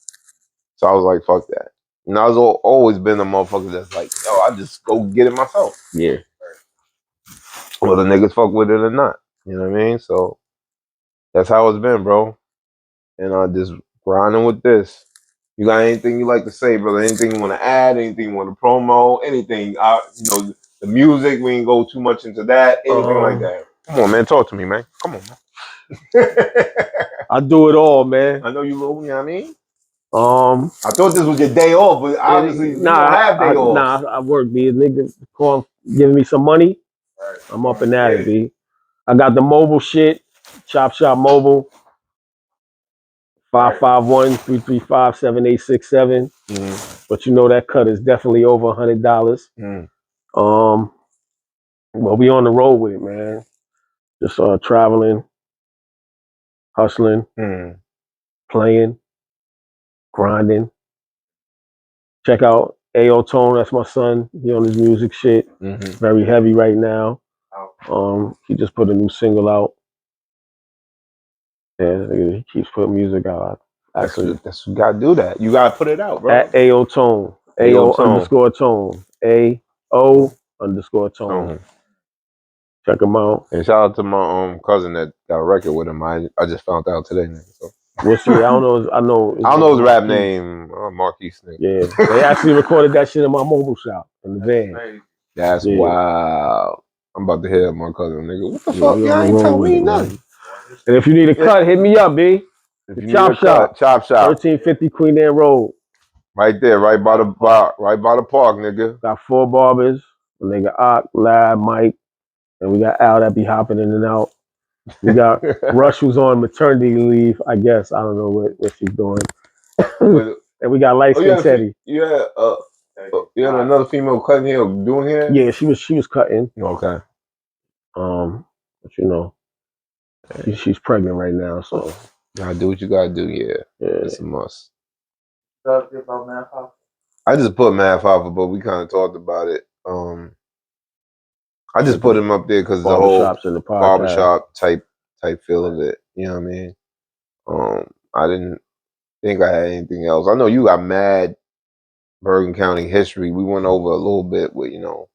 [SPEAKER 1] So I was like, fuck that. And I was always been a motherfucker that's like, yo, I just go get it myself.
[SPEAKER 2] Yeah.
[SPEAKER 1] Whether niggas fuck with it or not. You know what I mean? So that's how it's been, bro. And I just grinding with this. You got anything you like to say, brother? Anything you want to add? Anything you want to promo? Anything? The music. We ain't go too much into that. Anything like that? Come on, man. Talk to me, man. Come on, man.
[SPEAKER 2] I do it all, man.
[SPEAKER 1] I know you know what I mean.
[SPEAKER 2] I
[SPEAKER 1] thought this was your day off, but obviously you don't have day off.
[SPEAKER 2] Nah, I work, B. Nigga giving me some money. Right. I'm up and at it, B. I got the mobile shit. Chop Shop Mobile. 551-335-7867. Mm-hmm. But you know that cut is definitely over $100. Mm. Well, we on the road with it, man. Just traveling, hustling, playing, grinding. Check out A.O. Tone, that's my son. He on his music shit. Mm-hmm. Very heavy right now. He just put a new single out. Yeah, he keeps putting music out. Actually,
[SPEAKER 1] that's you gotta do that. You gotta put it out, bro.
[SPEAKER 2] At A.O. Tone. A.O._Tone. A.O_Tone. Check him out.
[SPEAKER 1] And shout out to my cousin that got a record with him. I just found out today, nigga. So.
[SPEAKER 2] We'll see. I don't know. I know
[SPEAKER 1] his rap name. Marquise, nigga.
[SPEAKER 2] Yeah, they actually recorded that shit in my mobile shop in the van.
[SPEAKER 1] That's wild. I'm about to hit my cousin, nigga. What the fuck? Y'all ain't tell me nothing.
[SPEAKER 2] And if you need a cut, hit me up, B. Chop Shop. 1350 Queen Anne Road.
[SPEAKER 1] Right there, right by the park, nigga.
[SPEAKER 2] Got 4 barbers. A nigga Ock, Lab, Mike, and we got Al that be hopping in and out. We got Rush, who's on maternity leave, I guess. I don't know what she's doing. And we got Light Skin Teddy.
[SPEAKER 1] You had another female cutting hair, doing hair?
[SPEAKER 2] Yeah, she was cutting.
[SPEAKER 1] Okay.
[SPEAKER 2] But you know, she's pregnant right now, so.
[SPEAKER 1] You gotta do what you gotta do, yeah. It's a must.
[SPEAKER 3] About Math Hoffa?
[SPEAKER 1] I just put Math Hoffa, but we kind of talked about it. I just put him up there because the whole
[SPEAKER 2] Barbershops in the podcast.
[SPEAKER 1] barbershop type feel of it. You know what I mean? I didn't think I had anything else. I know you got mad Bergen County history. We went over a little bit with, you know,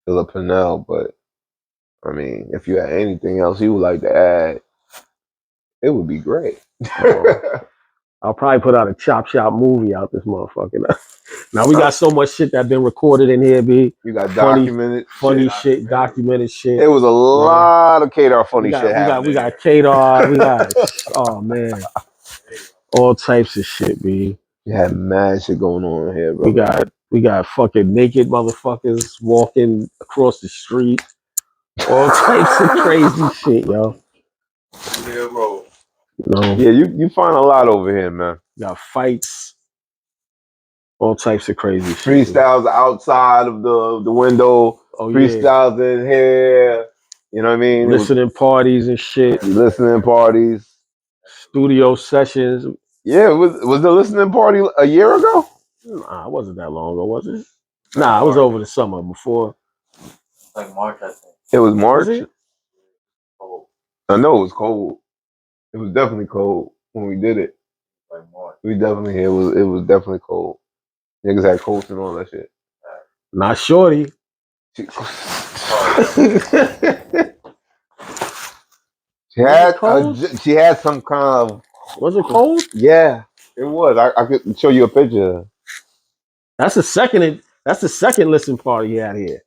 [SPEAKER 1] Philip Pennell, but I mean, if you had anything else you would like to add, it would be great.
[SPEAKER 2] I'll probably put out a Chop Shop movie out this motherfucker. Now we got so much shit that been recorded in here, B.
[SPEAKER 1] You got
[SPEAKER 2] funny
[SPEAKER 1] documented
[SPEAKER 2] shit, documented shit.
[SPEAKER 1] It was a lot of Kadar funny shit happening.
[SPEAKER 2] We got Kadar, we got oh man, all types of shit, B.
[SPEAKER 1] You had mad shit going on here, bro.
[SPEAKER 2] We got fucking naked motherfuckers walking across the street. All types of crazy shit, yo.
[SPEAKER 3] Yeah, bro.
[SPEAKER 1] Yeah, you find a lot over here, man.
[SPEAKER 2] You got fights. All types of crazy shit.
[SPEAKER 1] Freestyles outside of the window.
[SPEAKER 2] Oh,
[SPEAKER 1] freestyles in here. You know what I mean?
[SPEAKER 2] Listening parties and shit.
[SPEAKER 1] Listening parties.
[SPEAKER 2] Studio sessions.
[SPEAKER 1] Yeah, was the listening party a year ago?
[SPEAKER 2] Nah, it wasn't that long ago, was it? Nah, it was over the summer before.
[SPEAKER 3] Like March, I think.
[SPEAKER 1] It was March?
[SPEAKER 2] Was it?
[SPEAKER 3] Cold.
[SPEAKER 1] I know it was cold. It was definitely cold when we did it.
[SPEAKER 3] Like March.
[SPEAKER 1] We definitely it was definitely cold. Niggas had coats and all that shit.
[SPEAKER 2] Not shorty.
[SPEAKER 1] She had some kind of.
[SPEAKER 2] Was it cold?
[SPEAKER 1] Yeah, it was. I could show you a picture.
[SPEAKER 2] That's the second listen party he had here.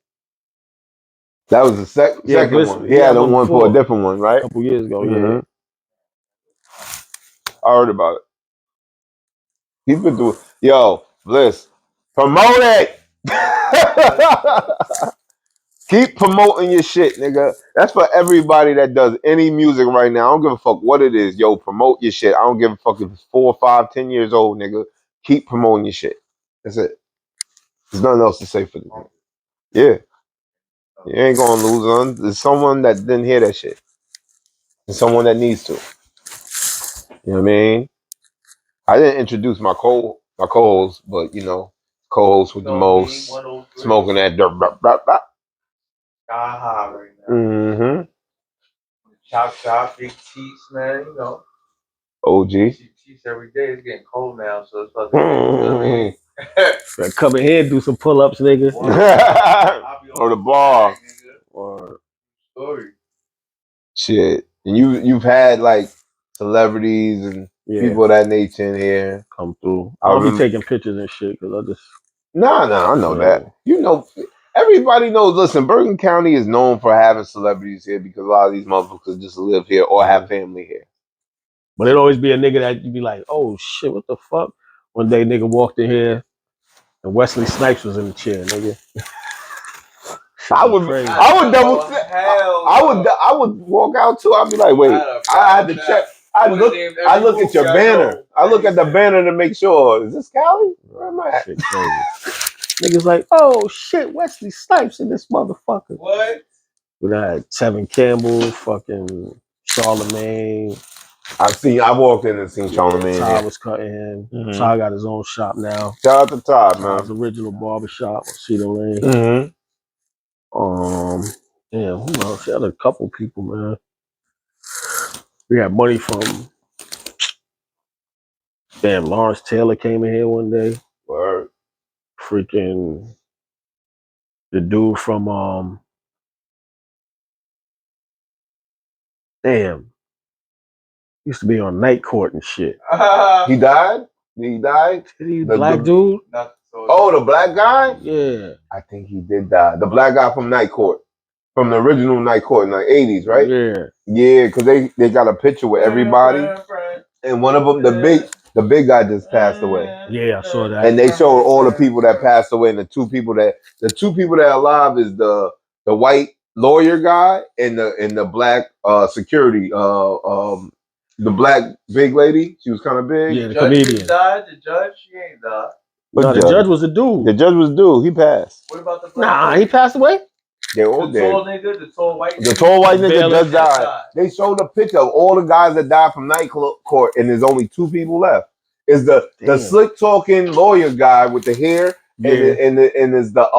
[SPEAKER 1] That was the second one. He had one for a different one, right?
[SPEAKER 2] A couple years ago, yeah.
[SPEAKER 1] I heard about it. He's been doing. Yo, Bliss, promote it. Keep promoting your shit, nigga. That's for everybody that does any music right now. I don't give a fuck what it is. Yo, promote your shit. I don't give a fuck if it's 4, 5, 10 years old, nigga. Keep promoting your shit. That's it. There's nothing else to say for this. Yeah. You ain't gonna lose on. There's someone that didn't hear that shit. And someone that needs to. You know what I mean? I didn't introduce my co-host, but you know, co-host with the most smoking that dirt.
[SPEAKER 3] Right now.
[SPEAKER 1] Mm-hmm.
[SPEAKER 3] Chop, big teeth, man. You know.
[SPEAKER 1] OG.
[SPEAKER 3] Teeth every day. It's getting cold now, so it's fucking.
[SPEAKER 2] Come in here and do some pull-ups, nigga.
[SPEAKER 1] Or the bar.
[SPEAKER 2] Or
[SPEAKER 3] story.
[SPEAKER 1] Shit. And you've had like celebrities and people of that nature in here
[SPEAKER 2] come through. I'll be taking pictures and shit because I just.
[SPEAKER 1] Nah, I know that. You know, everybody knows. Listen, Bergen County is known for having celebrities here because a lot of these motherfuckers just live here or have family here.
[SPEAKER 2] But it'd always be a nigga that you'd be like, oh shit, what the fuck? One day nigga walked in here and Wesley Snipes was in the chair, nigga.
[SPEAKER 1] I would walk out too. I'd be like, wait, I had to check. I look at your banner. I look at the banner to make sure. Is this Cali? Where am I at?
[SPEAKER 2] Niggas like, oh shit, Wesley Snipes in this motherfucker.
[SPEAKER 3] What?
[SPEAKER 2] We had Tevin Campbell, fucking Charlemagne.
[SPEAKER 1] I walked in and seen Charlemagne.
[SPEAKER 2] Ty was cutting him.
[SPEAKER 1] Mm-hmm.
[SPEAKER 2] Ty got his own shop now.
[SPEAKER 1] Shout out to Ty, man.
[SPEAKER 2] His original barbershop on Cedar Lane. Yeah, who else? She had a couple people, man. We had money from Lawrence Taylor came in here one day.
[SPEAKER 1] Word.
[SPEAKER 2] Freaking the dude from used to be on Night Court and shit.
[SPEAKER 1] He died? He died?
[SPEAKER 2] The black dude?
[SPEAKER 1] Oh, the black guy?
[SPEAKER 2] Yeah.
[SPEAKER 1] I think he did die. The black guy from Night Court. From the original Night Court in the 80s, right?
[SPEAKER 2] Yeah.
[SPEAKER 1] Yeah, because they got a picture with everybody. And one of them, the big guy just passed away.
[SPEAKER 2] Yeah, I saw that.
[SPEAKER 1] And they showed all the people that passed away, and the two people that are alive is the white lawyer guy and the black security the black big lady. She was kind of big.
[SPEAKER 2] Yeah, the comedian.
[SPEAKER 3] Died. The judge, she ain't died.
[SPEAKER 2] No, the judge was a dude.
[SPEAKER 1] The judge was a dude. He passed.
[SPEAKER 3] What about the black
[SPEAKER 2] he passed away?
[SPEAKER 1] They're all dead.
[SPEAKER 3] The tall white
[SPEAKER 1] nigga just died. They showed a picture of all the guys that died from Night Court, and there's only 2 people left. Is the slick talking lawyer guy with the hair and is the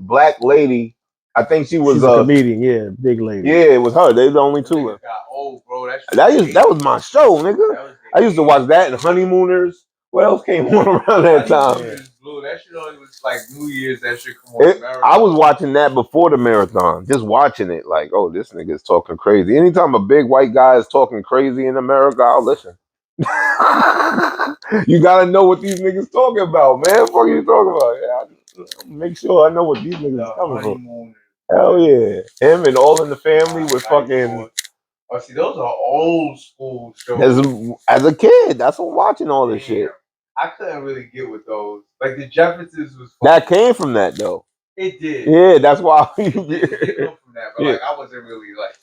[SPEAKER 1] black lady. I think she was
[SPEAKER 2] She's a comedian. Yeah, big lady.
[SPEAKER 1] Yeah, it was her. They the only two.
[SPEAKER 3] Got old, bro.
[SPEAKER 1] That was my show, nigga. I used to watch that and Honeymooners. What else came on around that time?
[SPEAKER 3] Blue. That shit only was like New Year's. That shit come on.
[SPEAKER 1] I was watching that before the marathon, just watching it. Like, oh, this nigga's talking crazy. Anytime a big white guy is talking crazy in America, I'll listen. You gotta know what these niggas talking about, man. What are you talking about? Yeah, make sure I know what these niggas coming from. Hell yeah, him and All in the Family with fucking.
[SPEAKER 3] Oh, see, those are old school shows.
[SPEAKER 1] As a kid, that's what watching all this shit.
[SPEAKER 3] I couldn't really get with those. Like the Jeffersons was.
[SPEAKER 1] That came from that though.
[SPEAKER 3] It did.
[SPEAKER 1] Yeah, that's why.
[SPEAKER 3] It come from that, but like I wasn't really like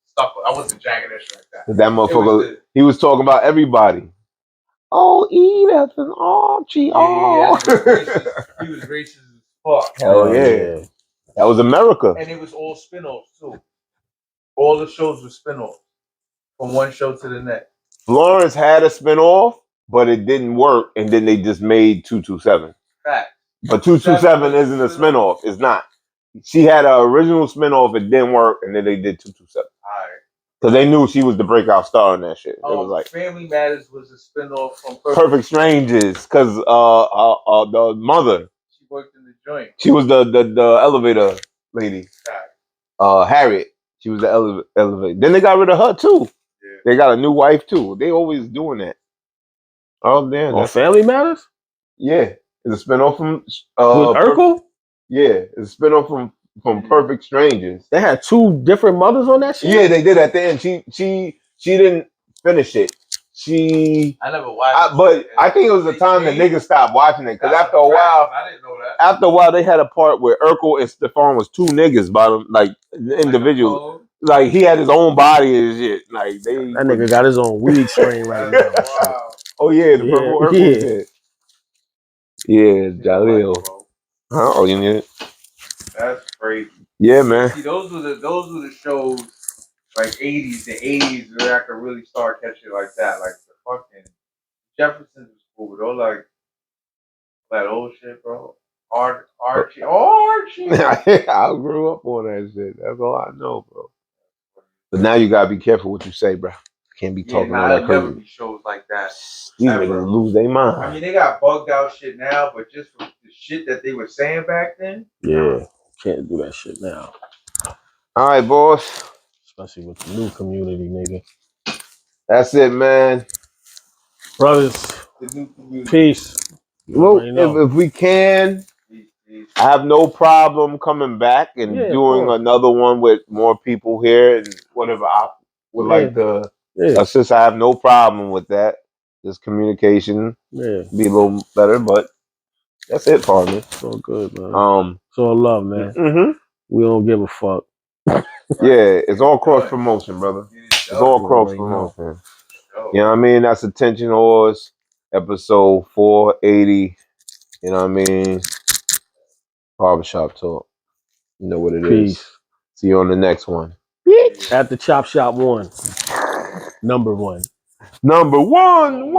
[SPEAKER 3] stuck. I wasn't jacking that shit like that.
[SPEAKER 1] That motherfucker. He was talking about everybody. Oh, Edith and Archie.
[SPEAKER 3] Yeah, he was racist as fuck.
[SPEAKER 1] Hell yeah. That was America.
[SPEAKER 3] And it was all spin-offs too. All the shows were spin-offs from one show to the next.
[SPEAKER 1] Florence had a spin-off, but it didn't work, and then they just made 227.
[SPEAKER 3] Fact.
[SPEAKER 1] But 227 isn't a spin-off. It's not. She had an original spin-off, it didn't work, and then they did 227. All right. Because they knew she was the breakout star in that shit. It was like
[SPEAKER 3] Family Matters was a spin-off from
[SPEAKER 1] Perfect Strangers, because the mother.
[SPEAKER 3] She worked in the joint.
[SPEAKER 1] She was the elevator lady. Harriet. She was the elevator. Then they got rid of her too. Yeah. They got a new wife too. They always doing that. Oh damn!
[SPEAKER 2] On Family Matters?
[SPEAKER 1] Yeah, it's a spinoff from
[SPEAKER 2] with Urkel.
[SPEAKER 1] Yeah, it's a spinoff from Perfect Strangers.
[SPEAKER 2] They had two different mothers on that shit.
[SPEAKER 1] Yeah, they did at the end. She didn't finish it.
[SPEAKER 3] I never watched
[SPEAKER 1] it. But I think it was the time that niggas stopped watching it. Because after a while,
[SPEAKER 3] I didn't know that.
[SPEAKER 1] After a while, they had a part where Urkel and Stefan was two niggas by them, like individual. Like he had his own body and shit. Like that
[SPEAKER 2] nigga got his own weed strain right now.
[SPEAKER 3] Wow.
[SPEAKER 1] Oh yeah, the purple Urkel shit. Yeah, Jaleel. Huh? Oh, you need it?
[SPEAKER 3] That's crazy.
[SPEAKER 1] Yeah, man.
[SPEAKER 3] See, those were the shows like the 80s where I could really start catching like that. Like the fucking Jeffersons was cool, but those like that old shit, bro. Archie.
[SPEAKER 1] I grew up on that shit. That's all I know, bro. But now you gotta be careful what you say, bro. Can't be talking all that crazy.
[SPEAKER 3] Never be shows like that.
[SPEAKER 1] These niggas lose their mind.
[SPEAKER 3] I mean, they got bugged out shit now, but just from the shit that they were saying back then.
[SPEAKER 2] Yeah, can't do that shit now.
[SPEAKER 1] All right, boss.
[SPEAKER 2] Especially with the new community, nigga.
[SPEAKER 1] That's it, man.
[SPEAKER 2] Brothers,
[SPEAKER 3] the new community.
[SPEAKER 2] Peace.
[SPEAKER 1] Well, if we can, I have no problem coming back and doing another one with more people here and whatever I would like to assist. I have no problem with that. Just communication be a little better, but that's it for me.
[SPEAKER 2] It's all good, man. It's all love, man.
[SPEAKER 1] Mm-hmm.
[SPEAKER 2] We don't give a fuck.
[SPEAKER 1] Yeah, it's all cross promotion, brother. It's all cross promotion. You know what I mean? That's Attention Whores, episode 480. You know what I mean? Barbershop Talk. You know what it is. See you on the next one.
[SPEAKER 2] Bitch. At the Chop Shop 1. Number 1.
[SPEAKER 1] Number one.